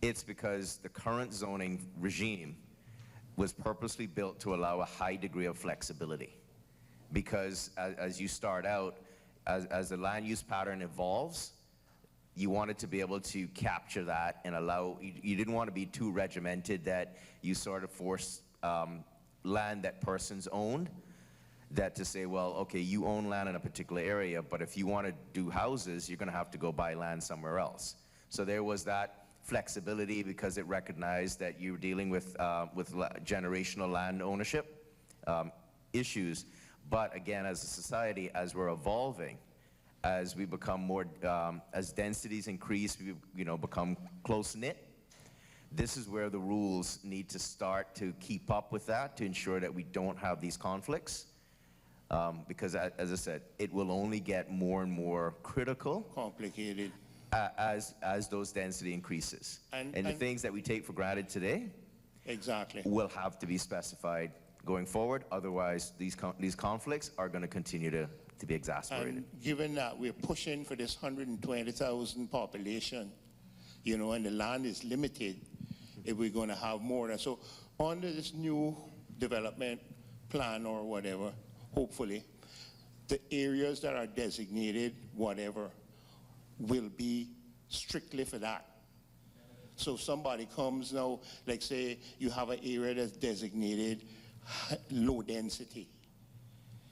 It's because the current zoning regime was purposely built to allow a high degree of flexibility. Because as you start out, as the land use pattern evolves, you wanted to be able to capture that and allow, you didn't want to be too regimented that you sort of force land that persons owned, that to say, well, okay, you own land in a particular area, but if you want to do houses, you're going to have to go buy land somewhere else. So there was that flexibility because it recognized that you were dealing with generational land ownership issues. But again, as a society, as we're evolving, as we become more, as densities increase, we become close-knit. This is where the rules need to start to keep up with that to ensure that we don't have these conflicts. Because as I said, it will only get more and more critical. Complicated. As those density increases. And the things that we take for granted today exactly will have to be specified going forward. Otherwise, these conflicts are going to continue to be exacerbated. And given that we're pushing for this 120,000 population, you know, and the land is limited, if we're going to have more. And so under this new development plan or whatever, hopefully, the areas that are designated, whatever, will be strictly for that. So if somebody comes now, like say you have an area that's designated low density,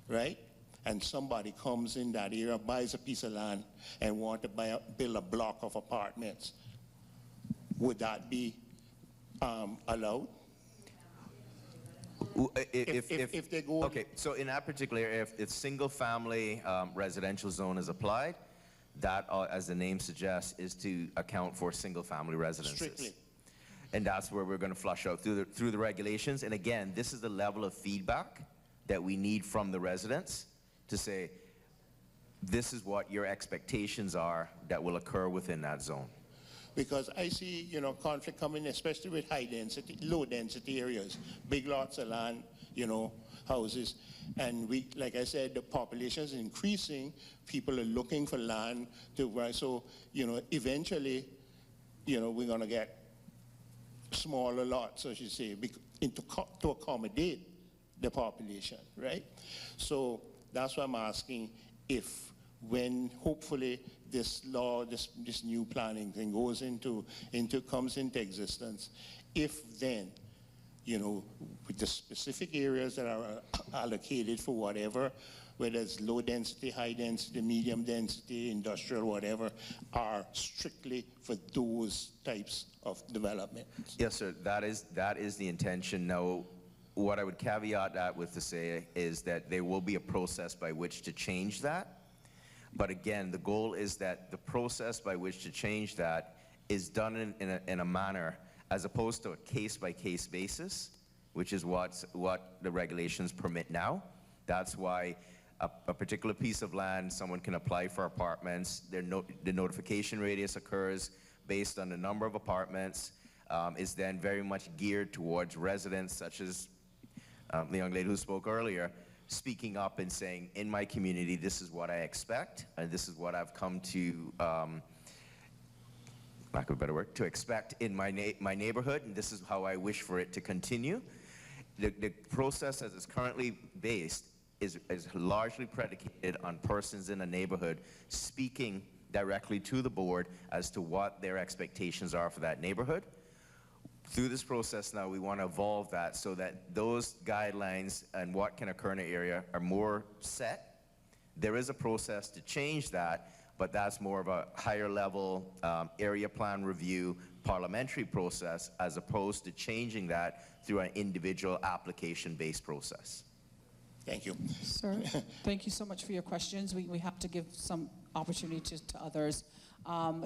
right? And somebody comes in that area, buys a piece of land, and want to build a block of apartments. Would that be allowed? If they go... Okay, so in that particular area, if single-family residential zone is applied, that, as the name suggests, is to account for single-family residences. Strictly. And that's where we're going to flush out through the regulations. And again, this is the level of feedback that we need from the residents to say, this is what your expectations are that will occur within that zone. Because I see, you know, conflict coming, especially with high density, low density areas, big lots of land, you know, houses. And we, like I said, the population is increasing. People are looking for land to, so, you know, eventually, you know, we're gonna get smaller lots, as you say, to accommodate the population, right? So that's why I'm asking if, when hopefully this law, this new planning thing comes into existence, if then, you know, with the specific areas that are allocated for whatever, whether it's low density, high density, medium density, industrial, whatever, are strictly for those types of development. Yes, sir, that is the intention. Now, what I would caveat that with to say is that there will be a process by which to change that. But again, the goal is that the process by which to change that is done in a manner as opposed to a case-by-case basis, which is what the regulations permit now. That's why a particular piece of land, someone can apply for apartments. The notification radius occurs based on the number of apartments, is then very much geared towards residents such as the young lady who spoke earlier, speaking up and saying, in my community, this is what I expect, and this is what I've come to, lack of a better word, to expect in my neighborhood, and this is how I wish for it to continue. The process as it's currently based is largely predicated on persons in a neighborhood speaking directly to the board as to what their expectations are for that neighborhood. Through this process now, we want to evolve that so that those guidelines and what can occur in an area are more set. There is a process to change that, but that's more of a higher level area plan review parliamentary process as opposed to changing that through an individual application-based process. Thank you. Sir, thank you so much for your questions. We have to give some opportunity to others.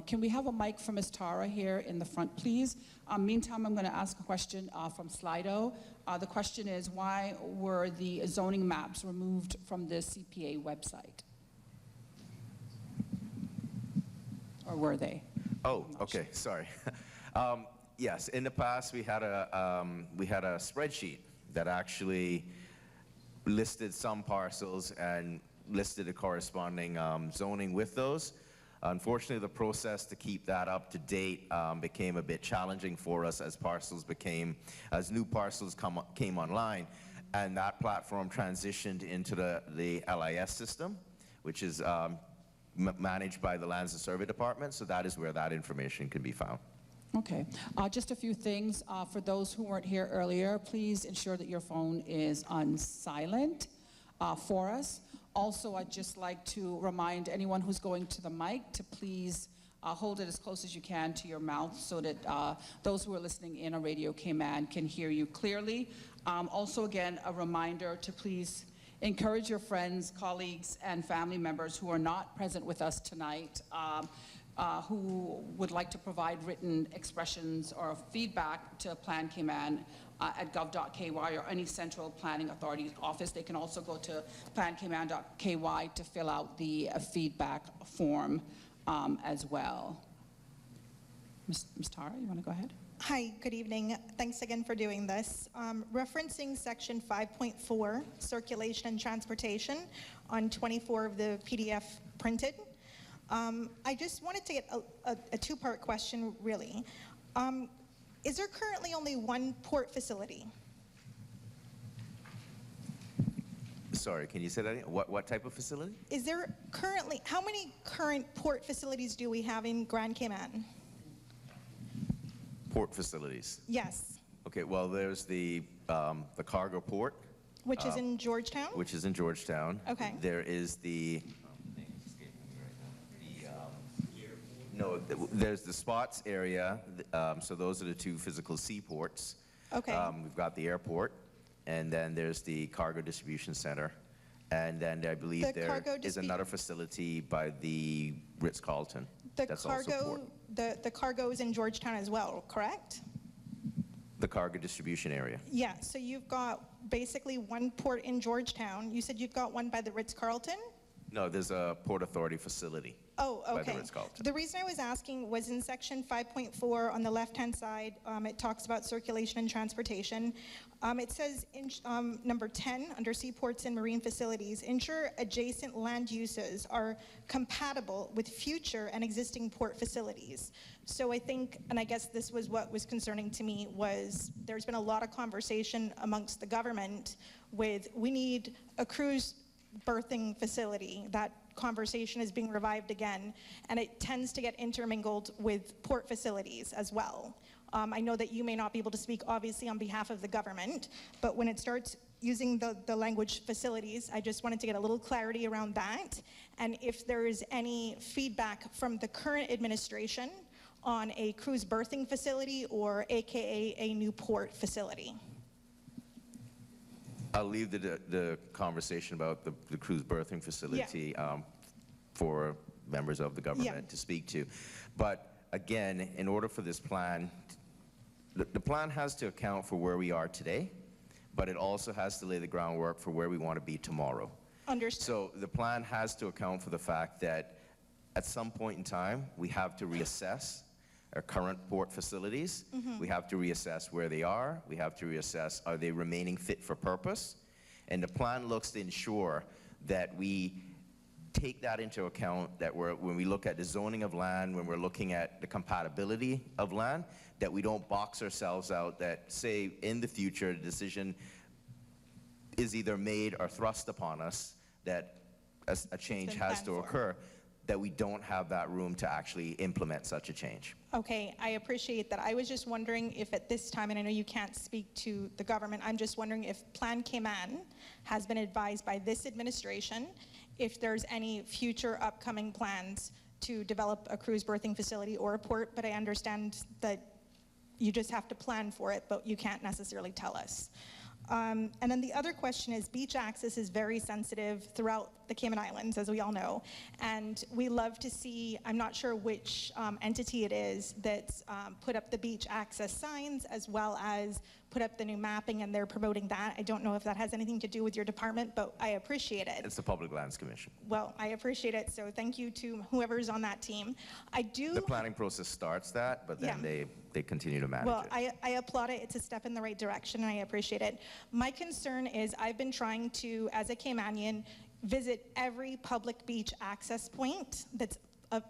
Can we have a mic for Ms. Tara here in the front, please? Meantime, I'm going to ask a question from Slido. The question is, why were the zoning maps removed from the CPA website? Or were they? Oh, okay, sorry. Yes, in the past we had a spreadsheet that actually listed some parcels and listed the corresponding zoning with those. Unfortunately, the process to keep that up to date became a bit challenging for us as as new parcels came online, and that platform transitioned into the LIS system, which is managed by the Lands and Survey Department, so that is where that information can be found. Okay, just a few things. For those who weren't here earlier, please ensure that your phone is on silent for us. Also, I'd just like to remind anyone who's going to the mic to please hold it as close as you can to your mouth so that those who are listening in on Radio Cayman can hear you clearly. Also, again, a reminder to please encourage your friends, colleagues, and family members who are not present with us tonight who would like to provide written expressions or feedback to Plan Cayman at gov.ky or any central planning authority office. They can also go to plancayman.ky to fill out the feedback form as well. Ms. Tara, you want to go ahead? Hi, good evening. Thanks again for doing this. Referencing section 5.4, circulation and transportation, on 24 of the PDF printed, I just wanted to get a two-part question, really. Is there currently only one port facility? Sorry, can you say that again? What type of facility? Is there currently, how many current port facilities do we have in Grand Cayman? Port facilities. Yes. Okay, well, there's the cargo port. Which is in Georgetown? Which is in Georgetown. Okay. There is the, no, there's the spots area, so those are the two physical seaports. Okay. We've got the airport, and then there's the cargo distribution center. And then I believe there is another facility by the Ritz-Carlton. The cargo is in Georgetown as well, correct? The cargo distribution area. Yeah, so you've got basically one port in Georgetown. You said you've got one by the Ritz-Carlton? No, there's a Port Authority facility. Oh, By the okay. Ritz-Carlton. The reason I was asking was in section 5.4 on the left-hand side, it talks about circulation and transportation. It says, number 10, under seaports and marine facilities, ensure adjacent land uses are compatible with future and existing port facilities. So I think, and I guess this was what was concerning to me, was there's been a lot of conversation amongst the government with, we need a cruise berthing facility. That conversation is being revived again, and it tends to get intermingled with port facilities as well. I know that you may not be able to speak obviously on behalf of the government, but when it starts using the language facilities, I just wanted to get a little clarity around that, and if there is any feedback from the current administration on a cruise berthing facility or AKA a new port facility. I'll leave the conversation about the cruise berthing facility for members of the government to speak to. But again, in order for this plan, the plan has to account for where we are today, but it also has to lay the groundwork for where we want to be tomorrow. Understood. So the plan has to account for the fact that at some point in time, we have to reassess our current port facilities. We have to reassess where they are. We have to reassess, are they remaining fit for purpose? And the plan looks to ensure that we take that into account, that when we look at the zoning of land, when we're looking at the compatibility of land, that we don't box ourselves out, that say in the future, the decision is either made or thrust upon us that a change has to occur, that we don't have that room to actually implement such a change. Okay, I appreciate that. I was just wondering if at this time, and I know you can't speak to the government, I'm just wondering if Plan Cayman has been advised by this administration, if there's any future upcoming plans to develop a cruise berthing facility or a port, but I understand that you just have to plan for it, but you can't necessarily tell us. And then the other question is, beach access is very sensitive throughout the Cayman Islands, as we all know. And we love to see, I'm not sure which entity it is that's put up the beach access signs, as well as put up the new mapping, and they're promoting that. I don't know if that has anything to do with your department, but I appreciate it. It's the Public Lands Commission. Well, I appreciate it, so thank you to whoever's on that team. The planning process starts that, but then they continue to manage Well, it. I applaud it. It's a step in the right direction, and I appreciate it. My concern is I've been trying to, as a Caymanian, visit every public beach access point that's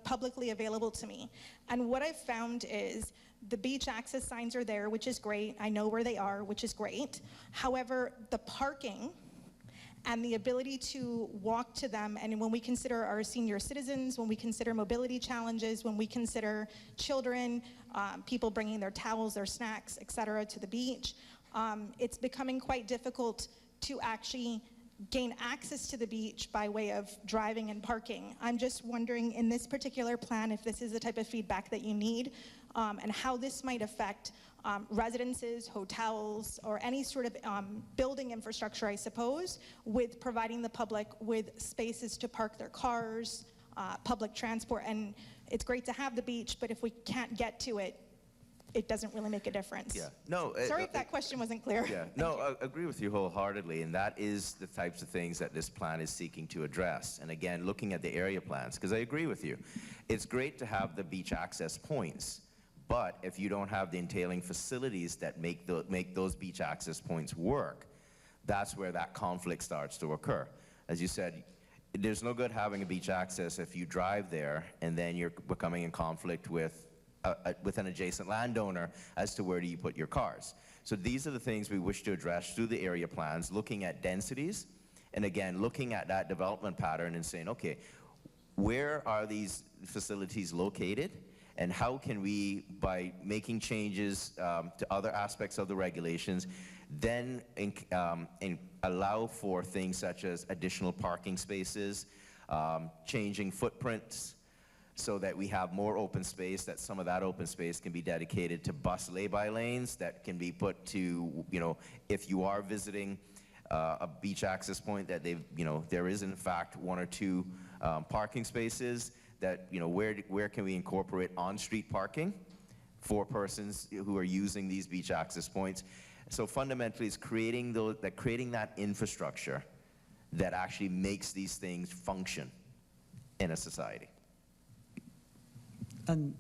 publicly available to me. And what I've found is the beach access signs are there, which is great. I know where they are, which is great. However, the parking and the ability to walk to them, and when we consider our senior citizens, when we consider mobility challenges, when we consider children, people bringing their towels, their snacks, et cetera, to the beach, it's becoming quite difficult to actually gain access to the beach by way of driving and parking. I'm just wondering, in this particular plan, if this is the type of feedback that you need, and how this might affect residences, hotels, or any sort of building infrastructure, I suppose, with providing the public with spaces to park their cars, public transport. And it's great to have the beach, but if we can't get to it, it doesn't really make a difference. Yeah. No. Sorry if that question wasn't clear. Yeah. No, I agree with you wholeheartedly, and that is the types of things that this plan is seeking to address. And again, looking at the area plans, because I agree with you, it's great to have the beach access points, but if you don't have the entailing facilities that make those beach access points work, that's where that conflict starts to occur. As you said, there's no good having a beach access if you drive there and then you're becoming in conflict with an adjacent landowner as to where do you put your cars. So these are the things we wish to address through the area plans, looking at densities, and again, looking at that development pattern and saying, okay, where are these facilities located, and how can we, by making changes to other aspects of the regulations, then allow for things such as additional parking spaces, changing footprints, so that we have more open space, that some of that open space can be dedicated to bus lay-by lanes, that can be put to, if you are visiting a beach access point, that there is in fact one or two parking spaces, that, where can we incorporate on-street parking for persons who are using these beach access points. So fundamentally, it's creating that infrastructure that actually makes these things function in a society. And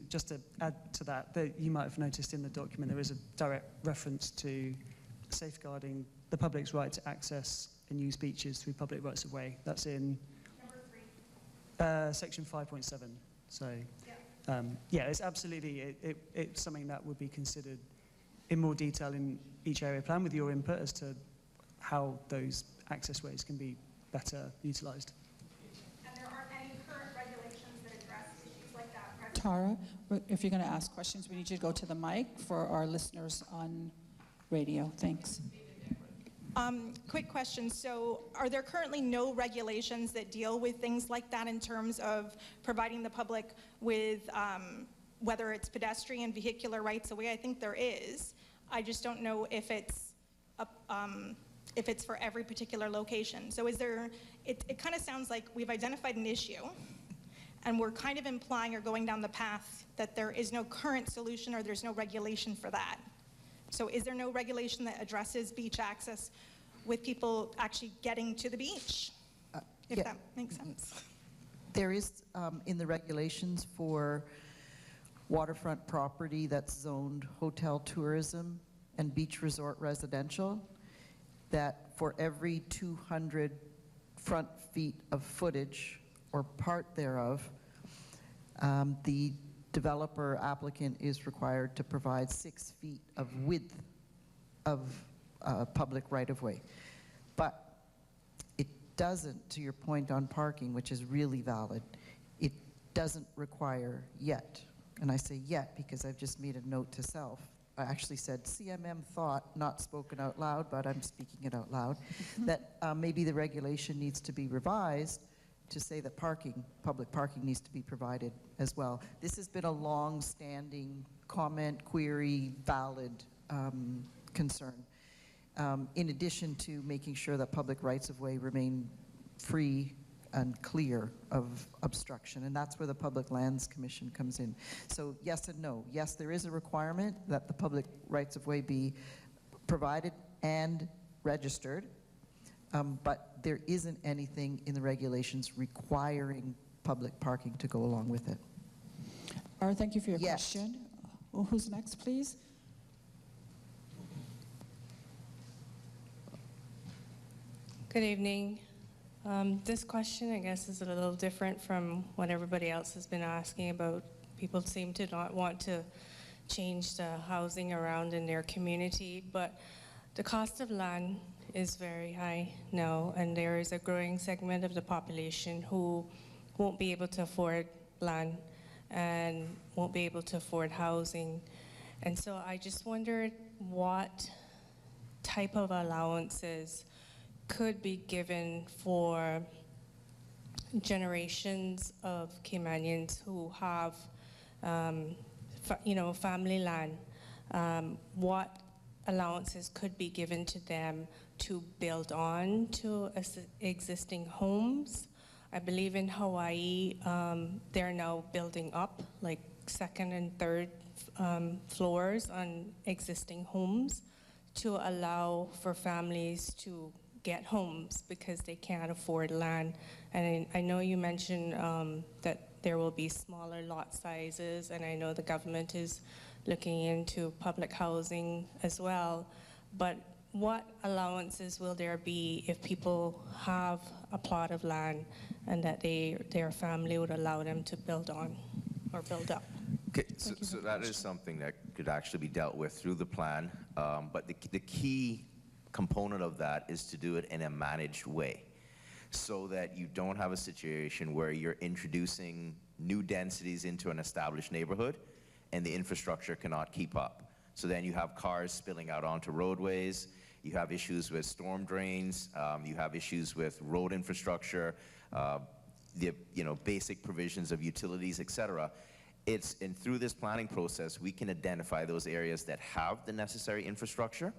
just to add to that, you might have noticed in the document there is a direct reference to safeguarding the public's right to access and use beaches through public rights of way. That's in section 5.7. So yeah, it's absolutely it's something that would be considered in more detail in each area plan with your input as to how those access ways can be better utilised. And there aren't any current regulations that address issues like that, right? Tara, if you're going to ask questions, we need you to go to the mic for our listeners on radio. Thanks. Quick question. So are there currently no regulations that deal with things like that in terms of providing the public with whether it's pedestrian, vehicular rights of way? I think there is. I just don't know if it's for every particular location. So is there, it kind of sounds like we've identified an issue and we're kind of implying or going down the path that there is no current solution or there's no regulation for that. So is there no regulation that addresses beach access with people actually getting to the beach? If that makes sense. There is in the regulations for waterfront property that's zoned hotel tourism and beach resort residential, that for every 200 front feet of footage or part thereof, the developer applicant is required to provide 6 feet of width of public right-of-way. But it doesn't, to your point on parking, which is really valid, it doesn't require yet, and I say yet because I've just made a note to self. I actually said CMM thought, not spoken out loud, but I'm speaking it out loud, that maybe the regulation needs to be revised to say that public parking needs to be provided as well. This has been a long-standing comment, query, valid concern. In addition to making sure that public rights-of-way remain free and clear of obstruction, and that's where the Public Lands Commission comes in. So yes and no. Yes, there is a requirement that the public rights-of-way be provided and registered, but there isn't anything in the regulations requiring public parking to go along with it. All right, thank you for your Yes. question. Well, who's next, please? Good evening. This question, I guess, is a little different from what everybody else has been asking about. People seem to not want to change the housing around in their community, but the cost of land is very high now, and there is a growing segment of the population who won't be able to afford land and won't be able to afford housing. And so I just wondered what type of allowances could be given for generations of Caymanians who have, family land. What allowances could be given to them to build on to existing homes? I believe in Hawaii, they're now building up like second and third floors on existing homes to allow for families to get homes because they can't afford land. And I know you mentioned that there will be smaller lot sizes, and I know the government is looking into public housing as well. But what allowances will there be if people have a plot of land and that their family would allow them to build on or build up? Okay, so that is something that could actually be dealt with through the plan, but the key component of that is to do it in a managed way so that you don't have a situation where you're introducing new densities into an established neighborhood and the infrastructure cannot keep up. So then you have cars spilling out onto roadways, you have issues with storm drains, you have issues with road infrastructure, the basic provisions of utilities, etc. And through this planning process, we can identify those areas that have the necessary infrastructure.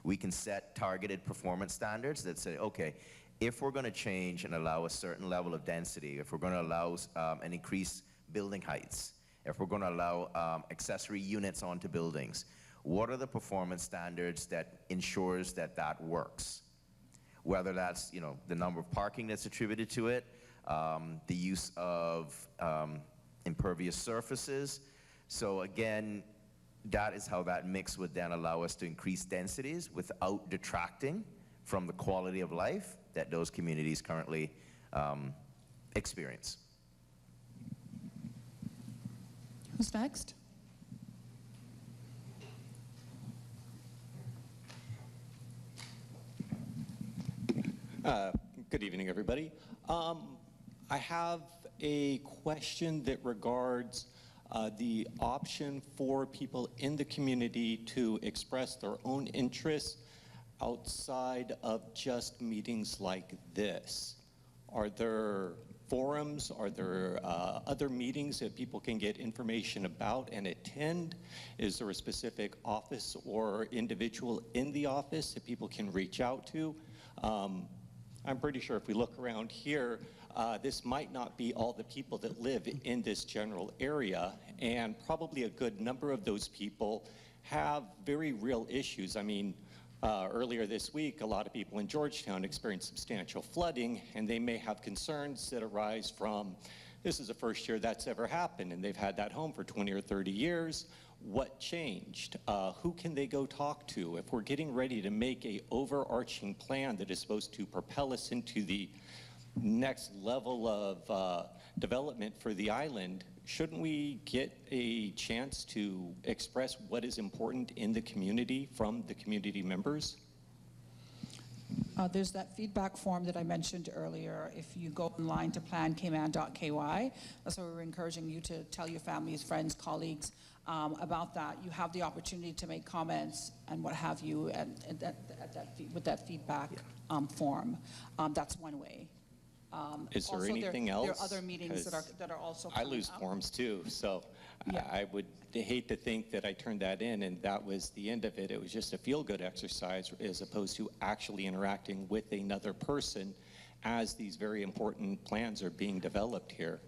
We can set targeted performance standards that say, okay, if we're going to change and allow a certain level of density, if we're going to allow an increased building heights, if we're going to allow accessory units onto buildings, what are the performance standards that ensures that that works? Whether that's, you know, the number of parking that's attributed to it, the use of impervious surfaces. So again, that is how that mix would then allow us to increase densities without detracting from the quality of life that those communities currently experience. Who's next? Good evening, everybody. I have a question that regards the option for people in the community to express their own interests outside of just meetings like this. Are there forums? Are there other meetings that people can get information about and attend? Is there a specific office or individual in the office that people can reach out to? I'm pretty sure if we look around here, this might not be all the people that live in this general area, and probably a good number of those people have very real issues. I mean, earlier this week, a lot of people in Georgetown experienced substantial flooding, and they may have concerns that arise from, this is the first year that's ever happened, and they've had that home for 20 or 30 years. What changed? Who can they go talk to? If we're getting ready to make a overarching plan that is supposed to propel us into the next level of development for the island, shouldn't we get a chance to express what is important in the community from the community members? There's that feedback form that I mentioned earlier. If you go online to plancayman.ky, so we're encouraging you to tell your families, friends, colleagues about that. You have the opportunity to make comments and what have you with that feedback form. That's one way. Is there Also, anything else? There are other meetings that are also I coming lose up. forms too, so Yeah. I would hate to think that I turned that in and that was the end of it. It was just a feel-good exercise as opposed to actually interacting with another person as these very important plans are being developed here.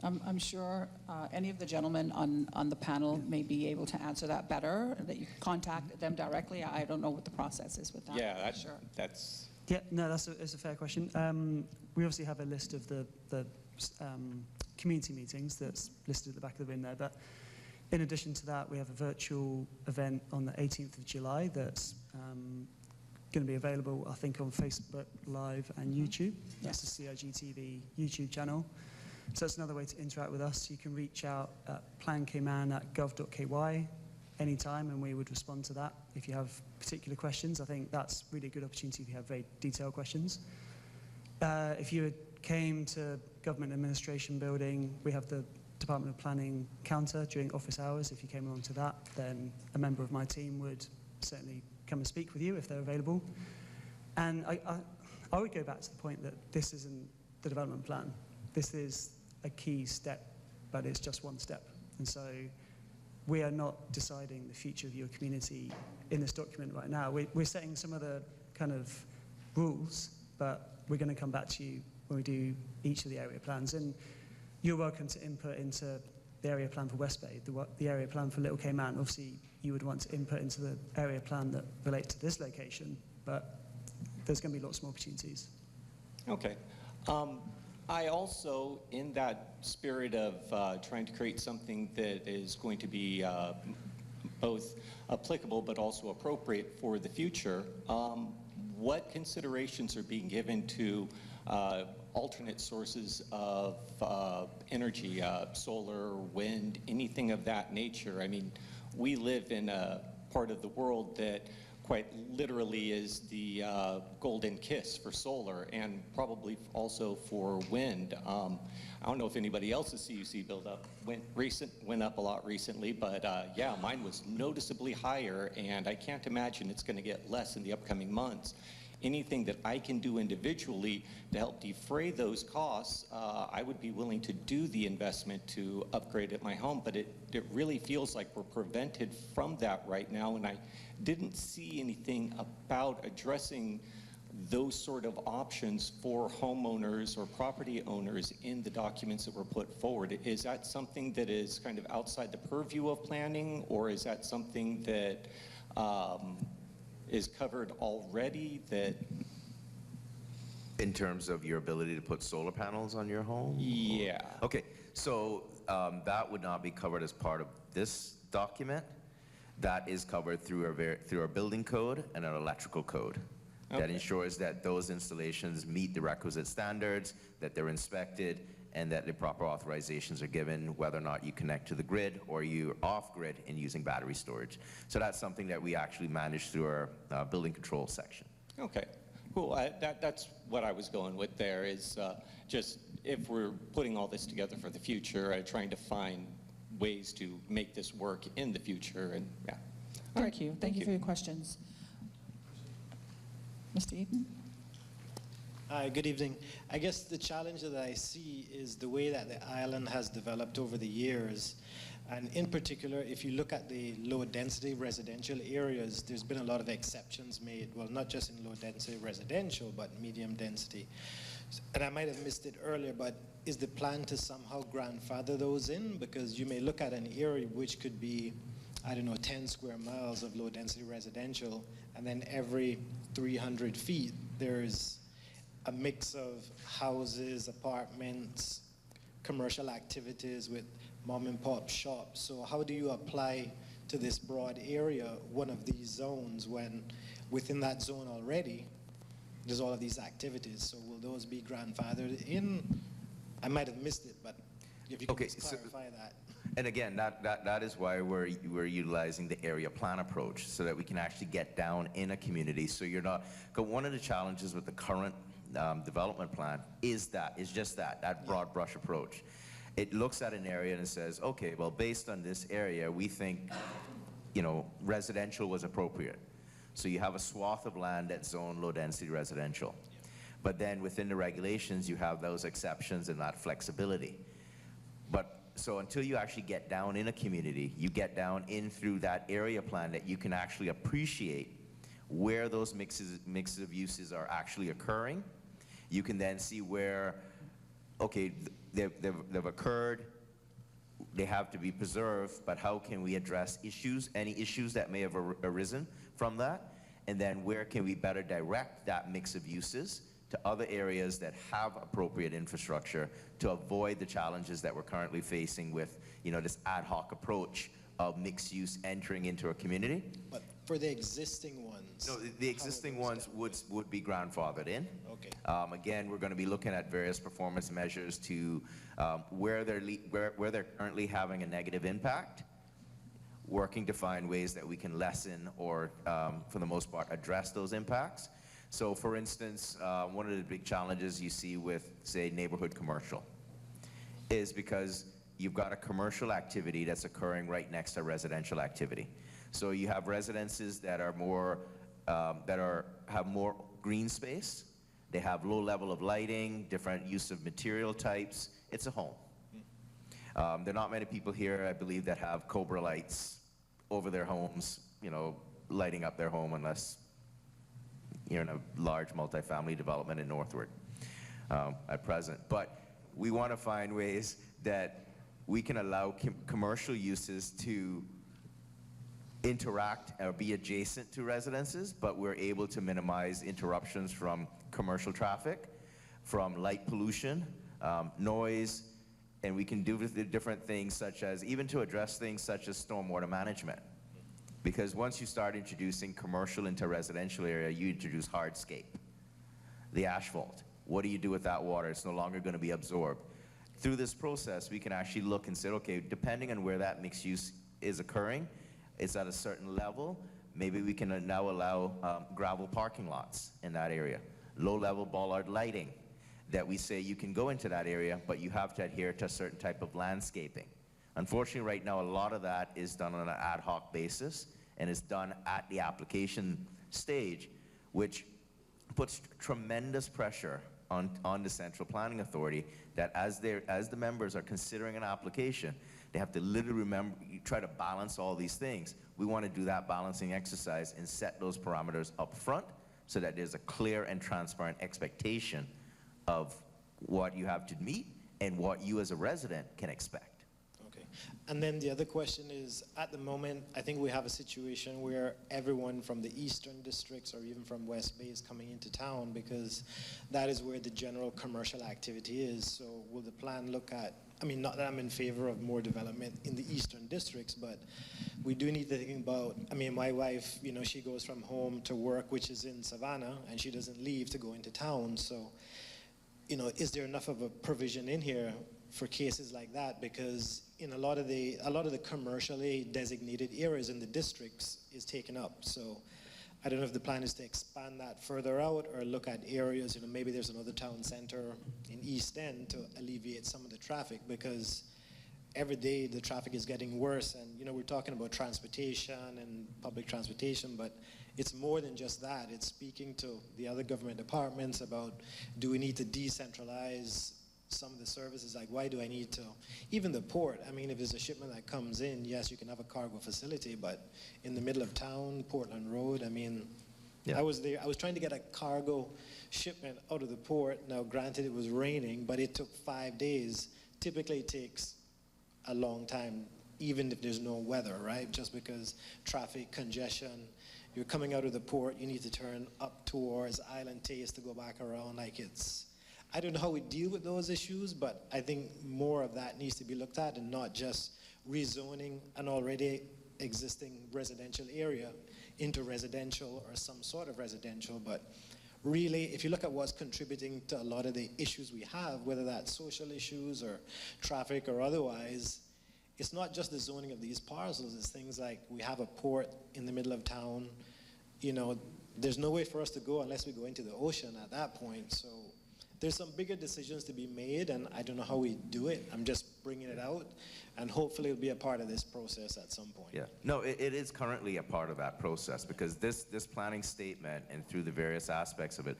I'm sure any of the gentlemen on the panel may be able to answer that better, that you can contact them directly. I don't know what the process is with that. Yeah, Sure. that's Yeah, no, that's a fair question. We obviously have a list of the community meetings that's listed at the back of the bin there, but in addition to that, we have a virtual event on the 18th of July that's going to be available, I think, on Facebook Live and YouTube. That's the CIG TV YouTube channel. So that's another way to interact with us. You can reach out at plancayman@gov.ky anytime, and we would respond to that if you have particular questions. I think that's really a good opportunity if you have very detailed questions. If you came to Government Administration Building, we have the Department of Planning counter during office hours. If you came along to that, then a member of my team would certainly come and speak with you if they're available. And I would go back to the point that this isn't the development plan. This is a key step, but it's just one step. And so we are not deciding the future of your community in this document right now. We're setting some of the kind of rules, but we're going to come back to you when we do each of the area plans. And you're welcome to input into the area plan for West Bay, the area plan for Little Cayman. Obviously, you would want to input into the area plan that relates to this location, but there's going to be lots more opportunities. okay. I also, in that spirit of trying to create something that is going to be both applicable but also appropriate for the future, what considerations are being given to alternate sources of energy, solar, wind, anything of that nature? I mean, we live in a part of the world that quite literally is the golden kiss for solar and probably also for wind. I don't know if anybody else's CUC build-up went up a lot recently, but yeah, mine was noticeably higher, and I can't imagine it's going to get less in the upcoming months. Anything that I can do individually to help defray those costs, I would be willing to do the investment to upgrade at my home, but it really feels like we're prevented from that right now, and I didn't see anything about addressing those sort of options for homeowners or property owners in the documents that were put forward. Is that something that is kind of outside the purview of planning, or is that something that is covered already? That In terms of your ability to put solar panels on your home? Yeah. Okay, so that would not be covered as part of this document. That is covered through our building code and our electrical code. That Okay. ensures that those installations meet the requisite standards, that they're inspected, and that the proper authorizations are given, whether or not you connect to the grid or you're off-grid and using battery storage. So that's something that we actually manage through our building control section. Okay, cool. That's what I was going with there, is just if we're putting all this together for the future, trying to find ways to make this work in the future, and yeah. All Thank right, you. Thank you for your questions. Mr. Eaton? Hi, good evening. I guess the challenge that I see is the way that the island has developed over the years. And in particular, if you look at the low density residential areas, there's been a lot of exceptions made. Well, not just in low density residential, but medium density. And I might have missed it earlier, but is the plan to somehow grandfather those in? Because you may look at an area which could be, I don't know, 10 square miles of low density residential, and then every 300 feet, there's a mix of houses, apartments, commercial activities with mom and pop shops. So how do you apply to this broad area one of these zones when within that zone already there's all of these activities? So will those be grandfathered in? I might have missed it, but if you could just clarify that. And again, that is why we're utilizing the area plan approach, so that we can actually get down in a community. So you're not, 'cause one of the challenges with the current development plan is just that broad brush approach. It looks at an area and it says, okay, well, based on this area, we think, residential was appropriate. So you have a swath of land that's zoned low density residential. But then within the regulations, you have those exceptions and that flexibility. So until you actually get down in a community, you get down in through that area plan that you can actually appreciate where those mixes of uses are actually occurring. You can then see where, okay, they've occurred, they have to be preserved, but how can we address any issues that may have arisen from that? And then where can we better direct that mix of uses to other areas that have appropriate infrastructure to avoid the challenges that we're currently facing with, this ad hoc approach of mixed use entering into a community. But for the existing ones? No, the existing ones would be grandfathered in. Okay. Again, we're going to be looking at various performance measures to where they're currently having a negative impact, working to find ways that we can lessen or, for the most part, address those impacts. So for instance, one of the big challenges you see with, say, neighborhood commercial is because you've got a commercial activity that's occurring right next to residential activity. So you have residences that are more, have more green space. They have low level of lighting, different use of material types. It's a home. There are not many people here, I believe, that have Cobra lights over their homes, lighting up their home, unless you're in a large multifamily development in Northward at present. But we want to find ways that we can allow commercial uses to interact or be adjacent to residences, but we're able to minimize interruptions from commercial traffic, from light pollution, noise, and we can do different things such as, even to address things such as stormwater management. Because once you start introducing commercial into residential area, you introduce hardscape, the asphalt. What do you do with that water? It's no longer going to be absorbed. Through this process, we can actually look and say, okay, depending on where that mixed use is occurring, it's at a certain level, maybe we can now allow gravel parking lots in that area. Low-level bollard lighting, that we say you can go into that area, but you have to adhere to a certain type of landscaping. Unfortunately, right now, a lot of that is done on an ad hoc basis and is done at the application stage, which puts tremendous pressure on the Central Planning Authority, that as the members are considering an application, they have to literally try to balance all these things. We want to do that balancing exercise and set those parameters up front so that there's a clear and transparent expectation of what you have to meet and what you as a resident can expect. Okay. And then the other question is, at the moment, I think we have a situation where everyone from the eastern districts or even from West Bay is coming into town because that is where the general commercial activity is. So will the plan look at, I mean, not that I'm in favor of more development in the eastern districts, but we do need to think about, I mean, my wife, you know, she goes from home to work, which is in Savannah, and she doesn't leave to go into town. So, you know, is there enough of a provision in here for cases like that? Because in a lot of the commercially designated areas in the districts is taken up. So I don't know if the plan is to expand that further out or look at areas, you know, maybe there's another town center in East End to alleviate some of the traffic, because every day the traffic is getting worse. And, you know, we're talking about transportation and public transportation, but it's more than just that. It's speaking to the other government departments about, do we need to decentralize some of the services? Like, why do I need to, even the port, I mean, if there's a shipment that comes in, yes, you can have a cargo facility, but in the middle of town, Portland Road, I mean, yeah. I was there, I was trying to get a cargo shipment out of the port. Now, granted, it was raining, but it took 5 days. Typically, it takes a long time, even if there's no weather, right? Just because traffic, congestion, you're coming out of the port, you need to turn up towards Island Taste to go back around. Like, it's, I don't know how we deal with those issues, but I think more of that needs to be looked at, and not just rezoning an already existing residential area into residential or some sort of residential. But really, if you look at what's contributing to a lot of the issues we have, whether that's social issues or traffic or otherwise, it's not just the zoning of these parcels. It's things like, we have a port in the middle of town. You know, there's no way for us to go unless we go into the ocean at that point. So there's some bigger decisions to be made, and I don't know how we do it. I'm just bringing it out, and hopefully it'll be a part of this process at some point. Yeah, no, it is currently a part of that process, because this planning statement, and through the various aspects of it,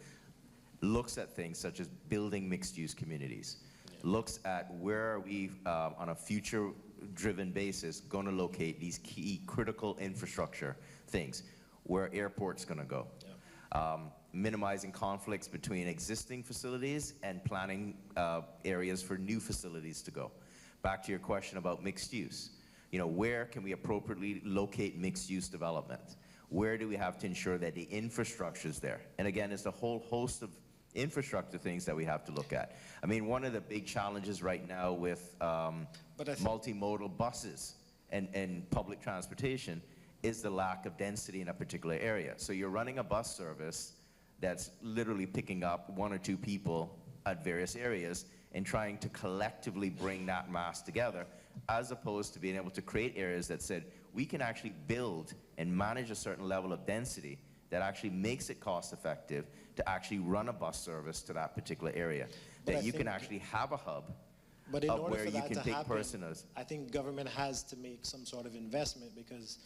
looks at things such as building mixed-use communities, looks at where we, on a future-driven basis, going to locate these key critical infrastructure things, where airport's going to go. Minimizing conflicts between existing facilities and planning areas for new facilities to go. Back to your question about mixed use. You know, where can we appropriately locate mixed use development? Where do we have to ensure that the infrastructure is there? And again, it's a whole host of infrastructure things that we have to look at. I mean, one of the big challenges right now with multimodal buses and public transportation is the lack of density in a particular area. So you're running a bus service that's literally picking up 1 or 2 people at various areas and trying to collectively bring that mass together, as opposed to being able to create areas that said, we can actually build and manage a certain level of density that actually makes it cost effective to actually run a bus service to that particular area. That you can actually have a hub but in of order where for you that can to take happen, personas. I think government has to make some sort of investment, because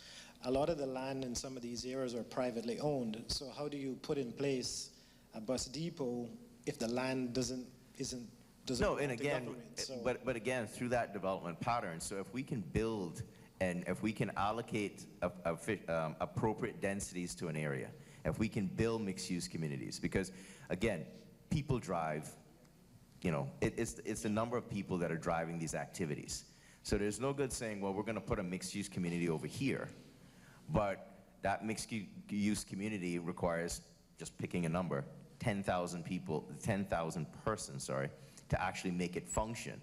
a lot of the land in some of these areas are privately owned. So how do you put in place a bus depot if the land doesn't No, and again, so. but again, through that development pattern, so if we can build and if we can allocate appropriate densities to an area, if we can build mixed-use communities, because again, people drive, you know, it's the number of people that are driving these activities. So there's no good saying, well, we're going to put a mixed-use community over here, but that mixed-use community requires, just picking a number, 10,000 people, 10,000 persons, sorry, to actually make it function.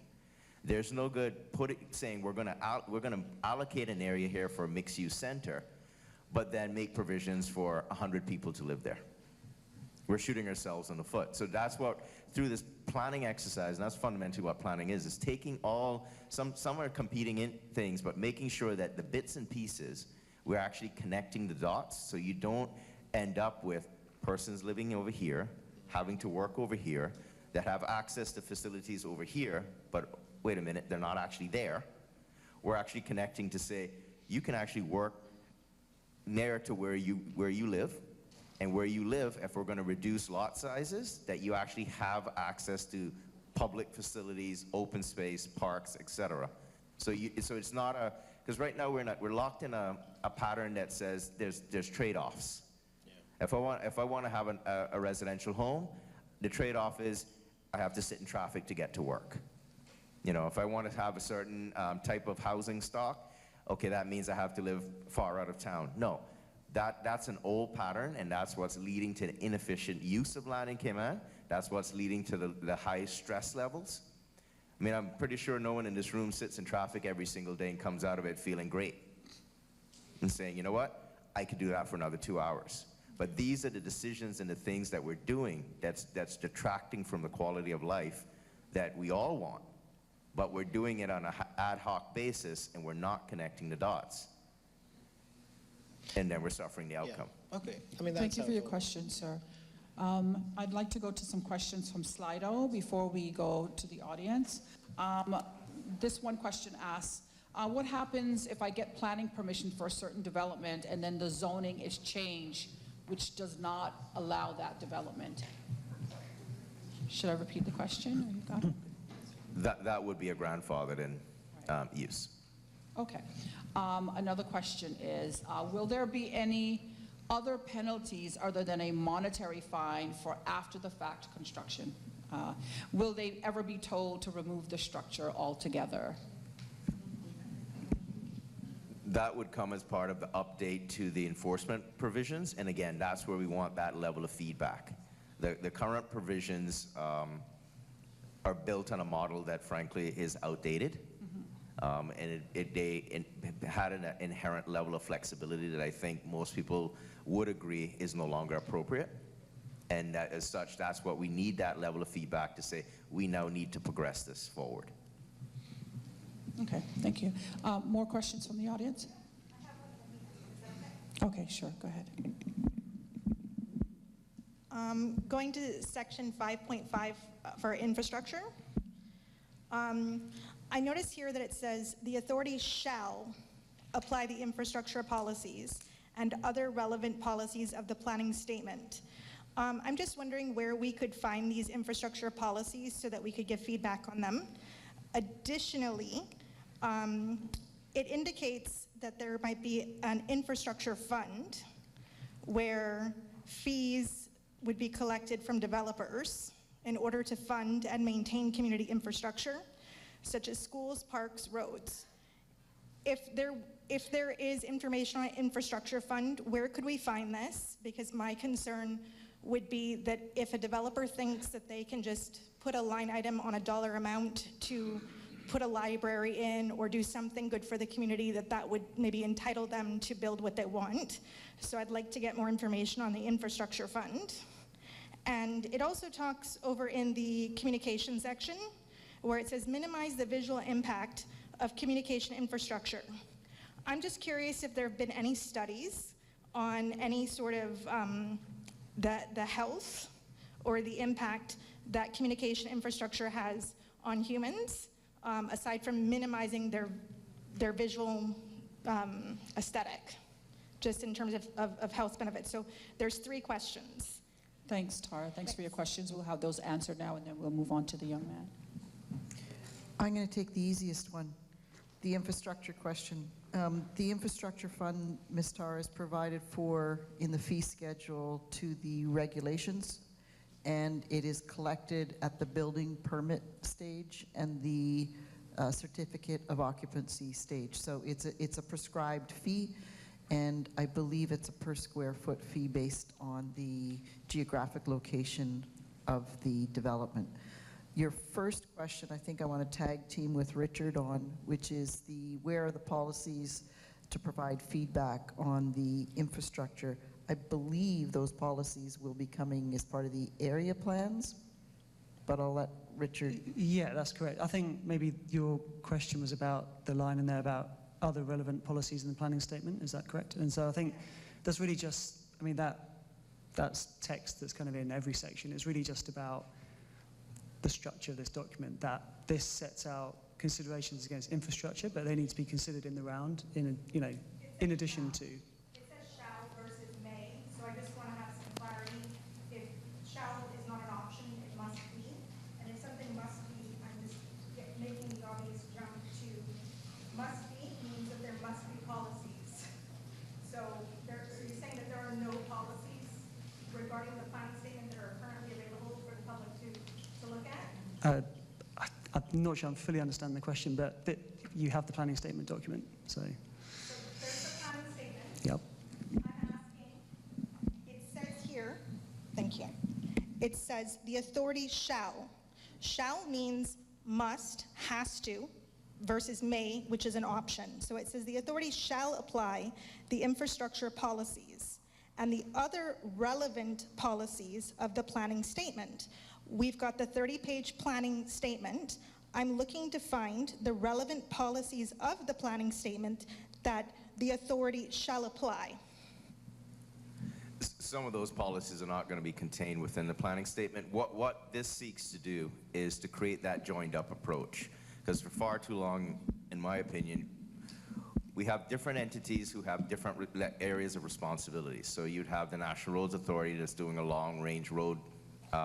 There's no good saying we're going to allocate an area here for a mixed-use center, but then make provisions for 100 people to live there. We're shooting ourselves in the foot. So that's what, through this planning exercise, and that's fundamentally what planning is taking all, some are competing in things, but making sure that the bits and pieces, we're actually connecting the dots, so you don't end up with persons living over here, having to work over here, that have access to facilities over here, but wait a minute, they're not actually there. We're actually connecting to say, you can actually work near to where you live, and where you live, if we're going to reduce lot sizes, that you actually have access to public facilities, open space, parks, etc. So it's not a, because right now we're locked in a pattern that says there's trade-offs. If I want to have a residential home, the trade-off is I have to sit in traffic to get to work. You know, if I want to have a certain type of housing stock, okay, that means I have to live far out of town. No, that's an old pattern, and that's what's leading to the inefficient use of land in Cayman. That's what's leading to the high stress levels. I mean, I'm pretty sure no one in this room sits in traffic every single day and comes out of it feeling great and saying, you know what, I could do that for another 2 hours. But these are the decisions and the things that we're doing that's detracting from the quality of life that we all want. But we're doing it on an ad hoc basis, and we're not connecting the dots. And then we're suffering the outcome. Yeah. Okay. I mean, that's Thank you for your helpful. question, sir. I'd like to go to some questions from Slido before we go to the audience. This one question asks, what happens if I get planning permission for a certain development and then the zoning is changed, which does not allow that development? Should I repeat the question? Or you got it? That would be a grandfathered in use. Okay. Another question is, will there be any other penalties other than a monetary fine for after-the-fact construction? Will they ever be told to remove the structure altogether? That would come as part of the update to the enforcement provisions, and again, that's where we want that level of feedback. The current provisions are built on a model that frankly is outdated, and it had an inherent level of flexibility that I think most people would agree is no longer appropriate. And that, as such, that's what we need, that level of feedback to say, we now need to progress this forward. Okay, thank you. More questions from the audience? Okay, sure, go ahead. Going to section 5.5 for infrastructure. I notice here that it says the authority shall apply the infrastructure policies and other relevant policies of the planning statement. I'm just wondering where we could find these infrastructure policies so that we could give feedback on them. Additionally, it indicates that there might be an infrastructure fund where fees would be collected from developers in order to fund and maintain community infrastructure, such as schools, parks, roads. If there is information on an infrastructure fund, where could we find this? Because my concern would be that if a developer thinks that they can just put a line item on a dollar amount to put a library in or do something good for the community, that would maybe entitle them to build what they want. So I'd like to get more information on the infrastructure fund. And it also talks over in the communication section where it says minimize the visual impact of communication infrastructure. I'm just curious if there have been any studies on any sort of the health or the impact that communication infrastructure has on humans, aside from minimizing their visual aesthetic, just in terms of health benefits. So there's 3 questions. Thanks, Tara. Thanks for your questions. We'll have those answered now, and then we'll move on to the young man. I'm going to take the easiest one, the infrastructure question. The infrastructure fund, Ms. Tara, is provided for in the fee schedule to the regulations, and it is collected at the building permit stage and the certificate of occupancy stage. So it's a prescribed fee, and I believe it's a per square foot fee based on the geographic location of the development. Your first question, I think I want to tag team with Richard on, which is where are the policies to provide feedback on the infrastructure. I believe those policies will be coming as part of the area plans, but I'll let Richard. Yeah, that's correct. I think maybe your question was about the line in there about other relevant policies in the planning statement. Is that correct? And so I think that's really just, I mean, that's text that's kind of in every section. It's really just about the structure of this document, that this sets out considerations against infrastructure, but they need to be considered in the round, in addition to. It says shall versus may, so I just want to have some clarity. If shall is not an option, it must be. And if something must be, I'm just making the audience jump to must be means that there must be policies. So you're saying that there are no policies I'm not sure I'm fully understanding the question, but you have the planning statement document, so. There's the planning statement. Yep. I'm asking, it says here, thank you. It says the authority shall. Shall means must, has to, versus may, which is an option. So it says the authority shall apply the infrastructure policies and the other relevant policies of the planning statement. We've got the 30-page planning statement. I'm looking to find the relevant policies of the planning statement that the authority shall apply. Some of those policies are not going to be contained within the planning statement. What this seeks to do is to create that joined-up approach. Because for far too long, in my opinion, we have different entities who have different areas of responsibility. So you'd have the National Roads Authority that's doing a long-range road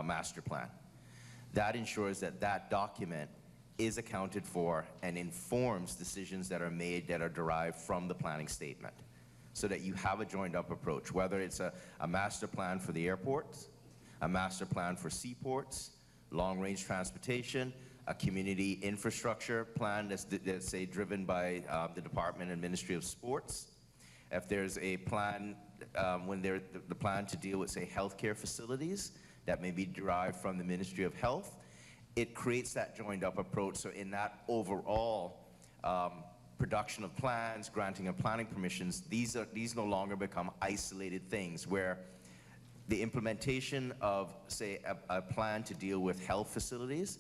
master plan. That ensures that that document is accounted for and informs decisions that are made that are derived from the planning statement, so that you have a joined-up approach, whether it's a master plan for the airports, a master plan for seaports, long-range transportation, a community infrastructure plan that's say, driven by the Department and Ministry of Sports. If there's a plan, the plan to deal with, say, healthcare facilities, that may be derived from the Ministry of Health, it creates that joined-up approach. So in that overall production of plans, granting of planning permissions, these no longer become isolated things where the implementation of, say, a plan to deal with health facilities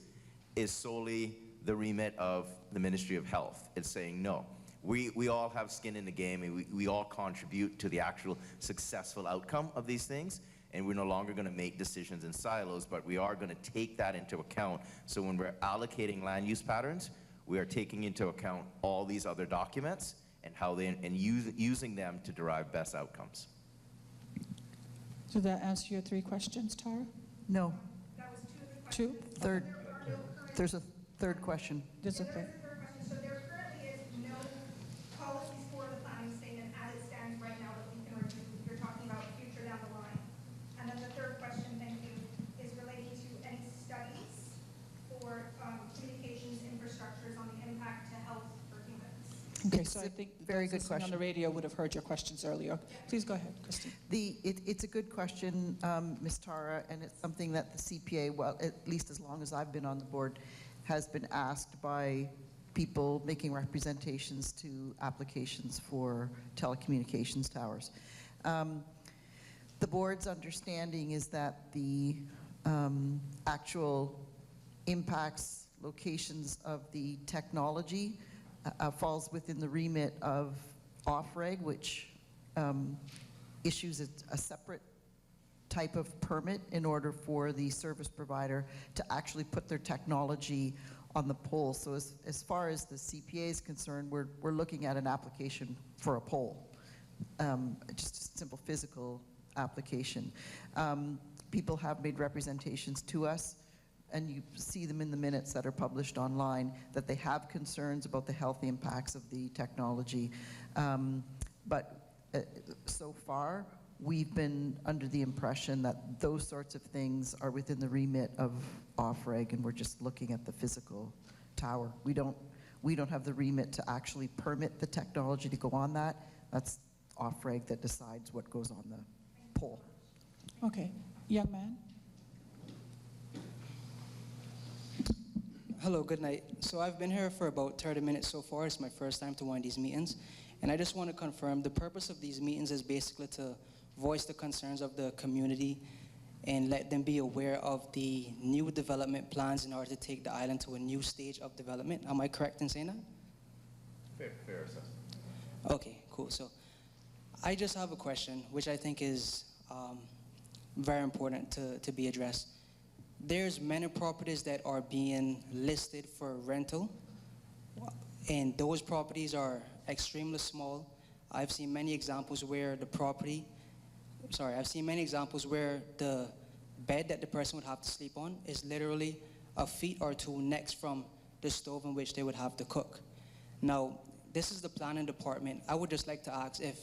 is solely the remit of the Ministry of Health. It's saying, no, we all have skin in the game, and we all contribute to the actual successful outcome of these things, and we're no longer going to make decisions in silos, but we are going to take that into account. So when we're allocating land use patterns, we are taking into account all these other documents and how using them to derive best outcomes. Did that answer your 3 questions, Tara? No. That was 2 of the questions. Two? Third. There are no current- There's a third question. There's a There third. is a third question. So there currently is no policies for the planning statement as it stands right now that we can review. You're talking about future down the line. And then the third question, thank you, is relating to any studies for communications infrastructures on the impact to health for humans. Okay, It's so I a think very those good listening on the question. radio would have heard your questions earlier. Please go ahead, Christine. It's a good question, Ms. Tara, and it's something that the CPA, well, at least as long as I've been on the board, has been asked by people making representations to applications for telecommunications towers. The board's understanding is that the actual impacts, locations of the technology falls within the remit of OFREG, which issues a separate type of permit in order for the service provider to actually put their technology on the pole. So as far as the CPA is concerned, we're looking at an application for a pole, just a simple physical application. People have made representations to us, and you see them in the minutes that are published online, that they have concerns about the health impacts of the technology. But so far, we've been under the impression that those sorts of things are within the remit of OFREG, and we're just looking at the physical tower. We don't have the remit to actually permit the technology to go on that. That's OFREG that decides what goes on the pole. Okay, young man. Hello, good night. So I've been here for about 30 minutes so far. It's my first time to one of these meetings. And I just want to confirm the purpose of these meetings is basically to voice the concerns of the community and let them be aware of the new development plans in order to take the island to a new stage of development. Am I correct in saying that? Fair assessment. Okay, cool. So I just have a question, which I think is very important to be addressed. There's many properties that are being listed for rental, and those properties are extremely small. I've seen many examples where the bed that the person would have to sleep on is literally a feet or two next from the stove in which they would have to cook. Now, this is the planning department. I would just like to ask, if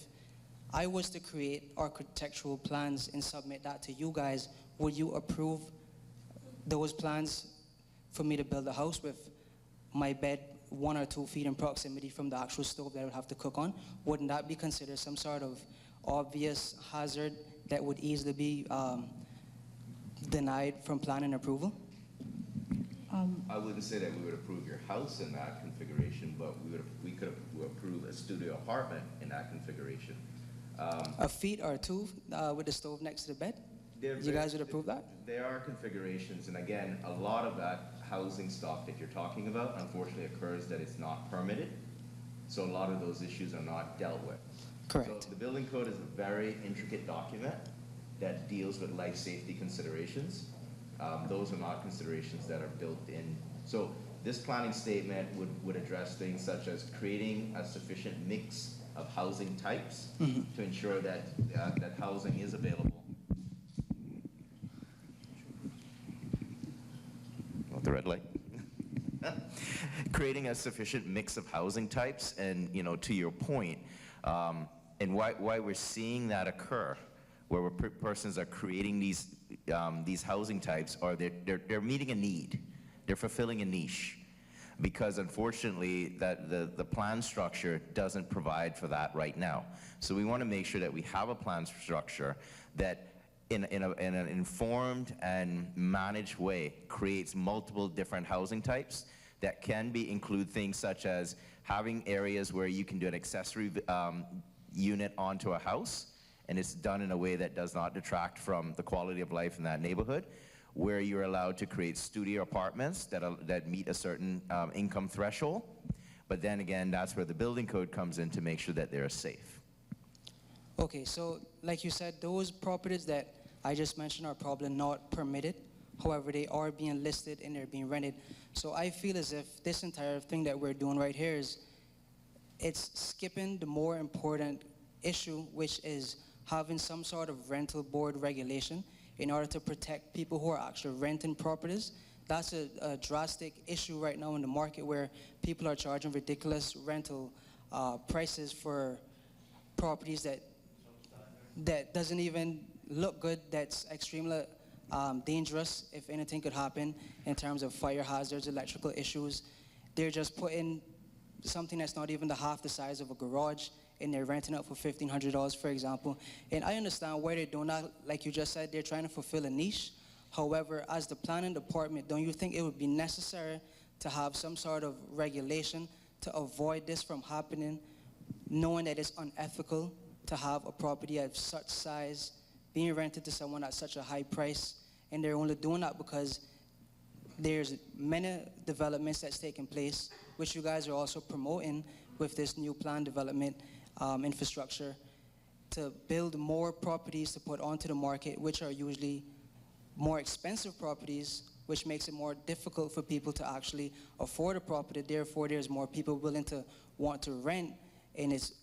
I was to create architectural plans and submit that to you guys, would you approve those plans for me to build a house with my bed 1 or 2 feet in proximity from the actual stove that I would have to cook on. Wouldn't that be considered some sort of obvious hazard that would easily be denied from planning approval? I wouldn't say that we would approve your house in that configuration, but we could approve a studio apartment in that configuration. A feet or 2 with the stove next to the bed? You guys would approve that? There are configurations, and again, a lot of that housing stock that you're talking about unfortunately occurs that it's not permitted. So a lot of those issues are not dealt with. Correct. So the building code is a very intricate document that deals with life safety considerations. Those are not considerations that are built in. So this planning statement would address things such as creating a sufficient mix of housing types to ensure that that housing is available. Want the red light? Creating a sufficient mix of housing types, and to your point, and why we're seeing that occur, where persons are creating these housing types, or they're meeting a need, they're fulfilling a niche, because unfortunately that the plan structure doesn't provide for that right now. So we want to make sure that we have a plan structure that in an informed and managed way creates multiple different housing types that can include things such as having areas where you can do an accessory unit onto a house, and it's done in a way that does not detract from the quality of life in that neighborhood, where you're allowed to create studio apartments that meet a certain income threshold. But then again, that's where the building code comes in to make sure that they're safe. Okay, so like you said, those properties that I just mentioned are probably not permitted. However, they are being listed and they're being rented. So I feel as if this entire thing that we're doing right here it's skipping the more important issue, which is having some sort of rental board regulation in order to protect people who are actually renting properties. That's a drastic issue right now in the market, where people are charging ridiculous rental prices for properties that doesn't even look good, that's extremely dangerous if anything could happen in terms of fire hazards, electrical issues. They're just putting something that's not even half the size of a garage, and they're renting out for $1,500, for example. And I understand why they're doing that. Like you just said, they're trying to fulfill a niche. However, as the planning department, don't you think it would be necessary to have some sort of regulation to avoid this from happening, knowing that it's unethical to have a property of such size being rented to someone at such a high price, and they're only doing that because there's many developments that's taking place, which you guys are also promoting with this new plan development infrastructure, to build more properties to put onto the market, which are usually more expensive properties, which makes it more difficult for people to actually afford a property. Therefore, there's more people willing to want to rent, and it's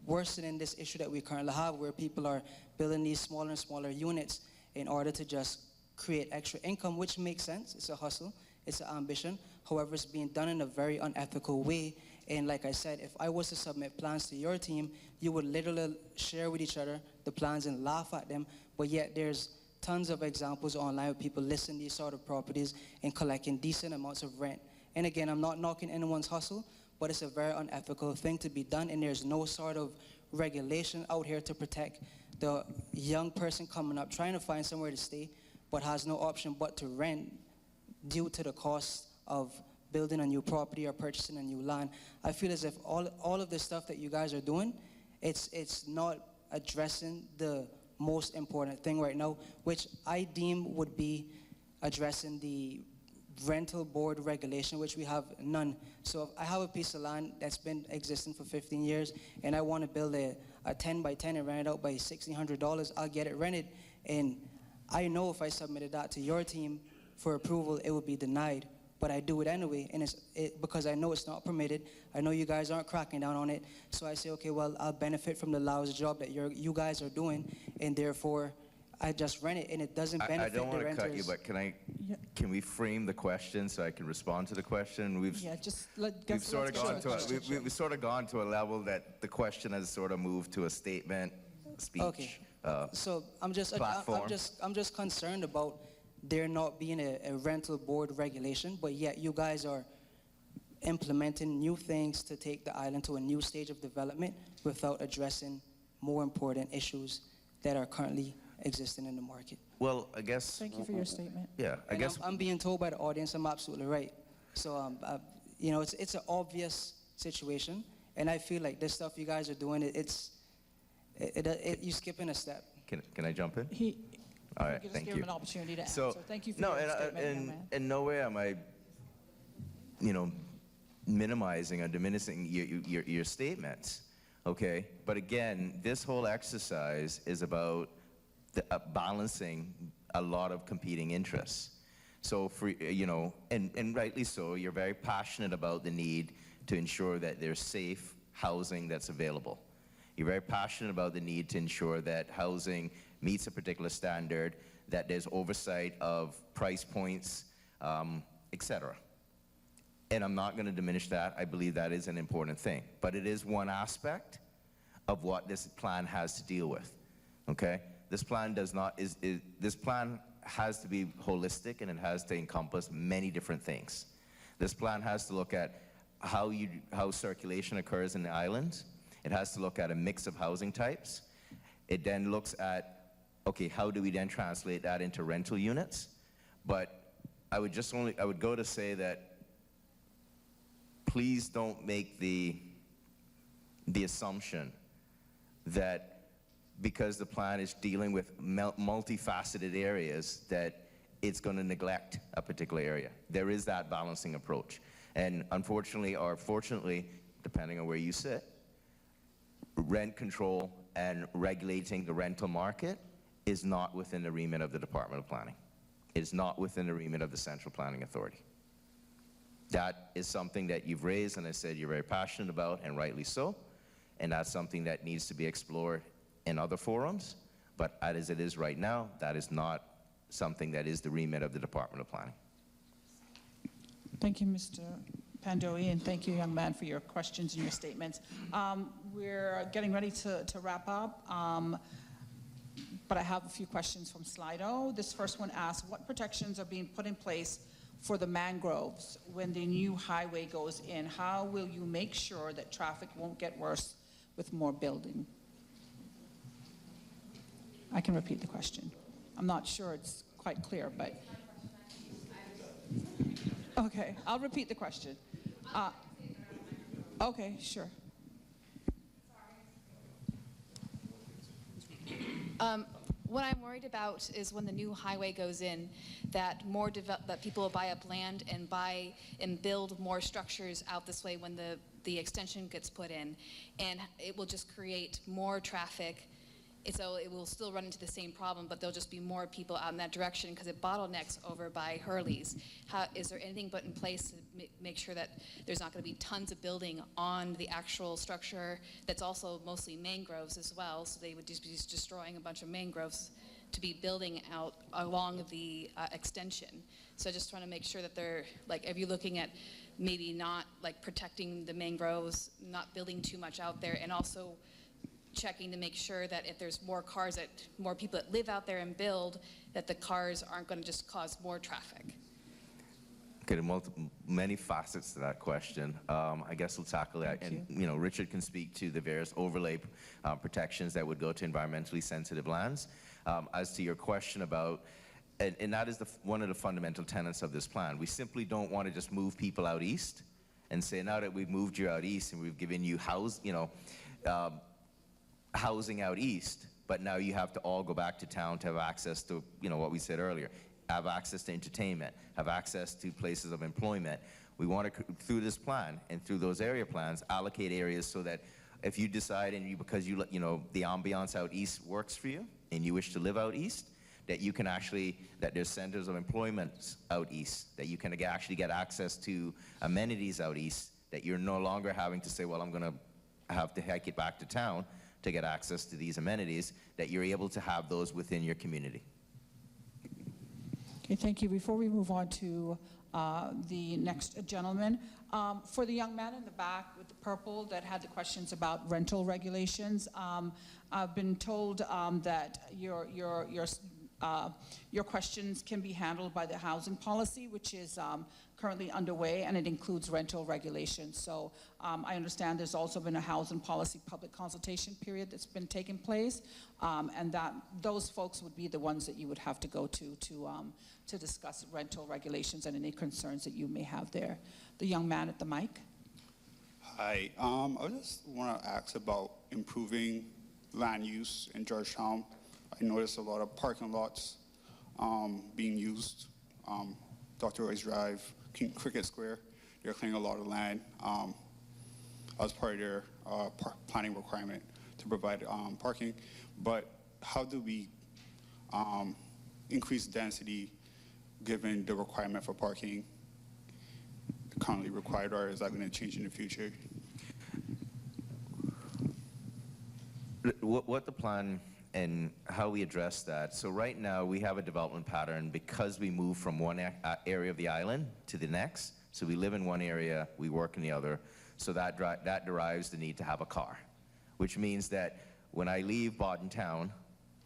worsening this issue that we currently have, where people are building these smaller and smaller units in order to just create extra income, which makes sense. It's a hustle, it's an ambition. However, it's being done in a very unethical way. And like I said, if I was to submit plans to your team, you would literally share with each other the plans and laugh at them. But yet there's tons of examples online of people listing these sort of properties and collecting decent amounts of rent. And again, I'm not knocking anyone's hustle, but it's a very unethical thing to be done, and there's no sort of regulation out here to protect the young person coming up, trying to find somewhere to stay, but has no option but to rent due to the cost of building a new property or purchasing a new land. I feel as if all of the stuff that you guys are doing, it's not addressing the most important thing right now, which I deem would be addressing the rental board regulation, which we have none. So if I have a piece of land that's been existing for 15 years, and I want to build a 10 by 10 and rent it out by $1,600, I'll get it rented. And I know if I submitted that to your team for approval, it would be denied. But I do it anyway, and because I know it's not permitted. I know you guys aren't cracking down on it. So I say, okay, well, I'll benefit from the lousy job that you guys are doing, and therefore I just rent it, and it doesn't benefit the renters. I don't want to cut you, but can we frame the question so I can respond to the question? We've sort of gone to a level that the question has sort of moved to a statement, speech. Okay. So I'm just concerned about there not being a rental board regulation, but yet you guys are implementing new things to take the island to a new stage of development without addressing more important issues that are currently existing in the market. Well, I guess. Thank you for your statement. Yeah, I And guess. I'm being told by the audience I'm absolutely right. So, you know, it's an obvious situation, and I feel like this stuff you guys are doing, you're skipping a step. Can I jump in? All right, Just thank give you. him an opportunity to So, answer. Thank you for no, your statement, young man. in no way am I, you know, minimizing or diminishing your statements, okay? But again, this whole exercise is about balancing a lot of competing interests. So, for, you know, and rightly so, you're very passionate about the need to ensure that there's safe housing that's available. You're very passionate about the need to ensure that housing meets a particular standard, that there's oversight of price points, et cetera. And I'm not going to diminish that. I believe that is an important thing. But it is one aspect of what this plan has to deal with, okay? This plan does not, this plan has to be holistic, and it has to encompass many different things. This plan has to look at how circulation occurs in the island. It has to look at a mix of housing types. It then looks at, okay, how do we then translate that into rental units? But I would go to say that please don't make the assumption that because the plan is dealing with multifaceted areas that it's going to neglect a particular area. There is that balancing approach. And unfortunately, or fortunately, depending on where you sit, rent control and regulating the rental market is not within the remit of the Department of Planning. It is not within the remit of the Central Planning Authority. That is something that you've raised, and I said you're very passionate about, and rightly so, and that's something that needs to be explored in other forums, but as it is right now, that is not something that is the remit of the Department of Planning. Thank you, Mr. Pandoe, and thank you, young man, for your questions and your statements. We're getting ready to wrap up, but I have a few questions from Slido. This first one asks, what protections are being put in place for the mangroves when the new highway goes in? How will you make sure that traffic won't get worse with more building? I can repeat the question. I'm not sure it's quite clear, but. Okay, I'll repeat the question. Okay, sure. What I'm worried about is when the new highway goes in, that that people will buy up land and build more structures out this way when the extension gets put in, and it will just create more traffic. So it will still run into the same problem, but there'll just be more people out in that direction because it bottlenecks over by Hurley's. Is there anything put in place to make sure that there's not going to be tons of building on the actual structure that's also mostly mangroves as well, so they would just be destroying a bunch of mangroves to be building out along the extension. So I just want to make sure that they're, like, if you're looking at maybe not like protecting the mangroves, not building too much out there, and also checking to make sure that if there's more cars, more people that live out there and build, that the cars aren't going to just cause more traffic. Okay, there are many facets to that question. I guess we'll tackle that. And you know, Richard can speak to the various overlay protections that would go to environmentally sensitive lands. As to your question about, and that is one of the fundamental tenets of this plan. We simply don't want to just move people out east and say, now that we've moved you out east and we've given you housing out east, but now you have to all go back to town to have access to, you know, what we said earlier, have access to entertainment, have access to places of employment. We want to, through this plan and through those area plans, allocate areas so that if you decide and because you know, the ambiance out east works for you and you wish to live out east, that you can actually, that there's centers of employment out east, that you can actually get access to amenities out east, that you're no longer having to say, well, I'm going to have to hike it back to town to get access to these amenities, that you're able to have those within your community. Okay, thank you. Before we move on to the next gentleman, for the young man in the back with the purple that had the questions about rental regulations, I've been told that your Your questions can be handled by the housing policy, which is currently underway, and it includes rental regulations. So I understand there's also been a housing policy public consultation period that's been taking place, and that those folks would be the ones that you would have to go to discuss rental regulations and any concerns that you may have there. The young man at the mic. Hi, I just want to ask about improving land use in Georgetown. I noticed a lot of parking lots being used. Dr. Roy's Drive, Cricket Square, they're clearing a lot of land as part of their planning requirement to provide parking. But how do we increase density given the requirement for parking currently required, or is that going to change in the future? What the plan and how we address that. So right now we have a development pattern because we move from one area of the island to the next. So we live in one area, we work in the other. So that derives the need to have a car, which means that when I leave Bodden town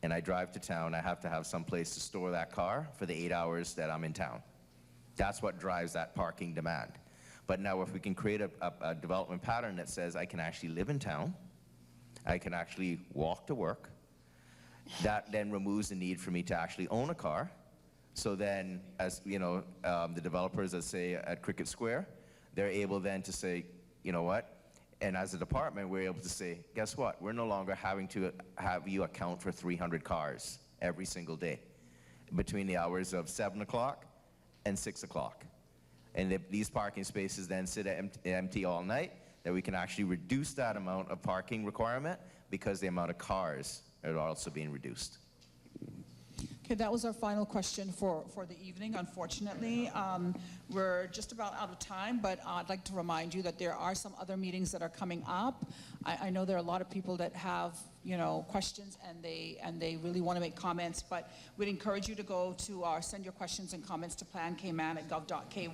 and I drive to town, I have to have some place to store that car for the 8 hours that I'm in town. That's what drives that parking demand. But now if we can create a development pattern that says I can actually live in town, I can actually walk to work, that then removes the need for me to actually own a car. So then, as you know, the developers that say at Cricket Square, they're able then to say, you know what? And as a department, we're able to say, guess what? We're no longer having to have you account for 300 cars every single day between the hours of 7 o'clock and 6 o'clock. And if these parking spaces then sit empty all night, that we can actually reduce that amount of parking requirement because the amount of cars are also being reduced. Okay, that was our final question for the evening, unfortunately. We're just about out of time, but I'd like to remind you that there are some other meetings that are coming up. I know there are a lot of people that have, you know, questions and they really want to make comments, but we'd encourage you to go to send your questions and comments to plancayman@gov.ky.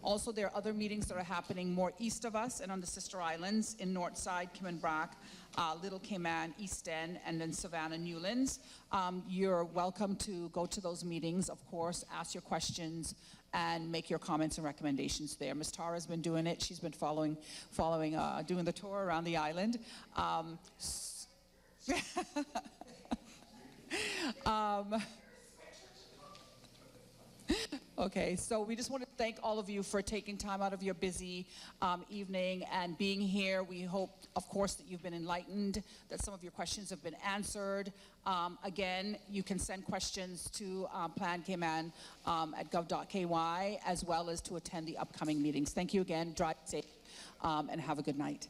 Also, there are other meetings that are happening more east of us and on the sister islands in Northside, Cayman-Brac, Little Cayman, East End, and then Savannah, Newlands. You're welcome to go to those meetings, of course, ask your questions, and make your comments and recommendations there. Ms. Tara's been doing it. She's been doing the tour around the island. Okay, so we just want to thank all of you for taking time out of your busy evening and being here. We hope, of course, that you've been enlightened, that some of your questions have been answered. Again, you can send questions to plancayman@gov.ky, as well as to attend the upcoming meetings. Thank you again. Drive safe and have a good night.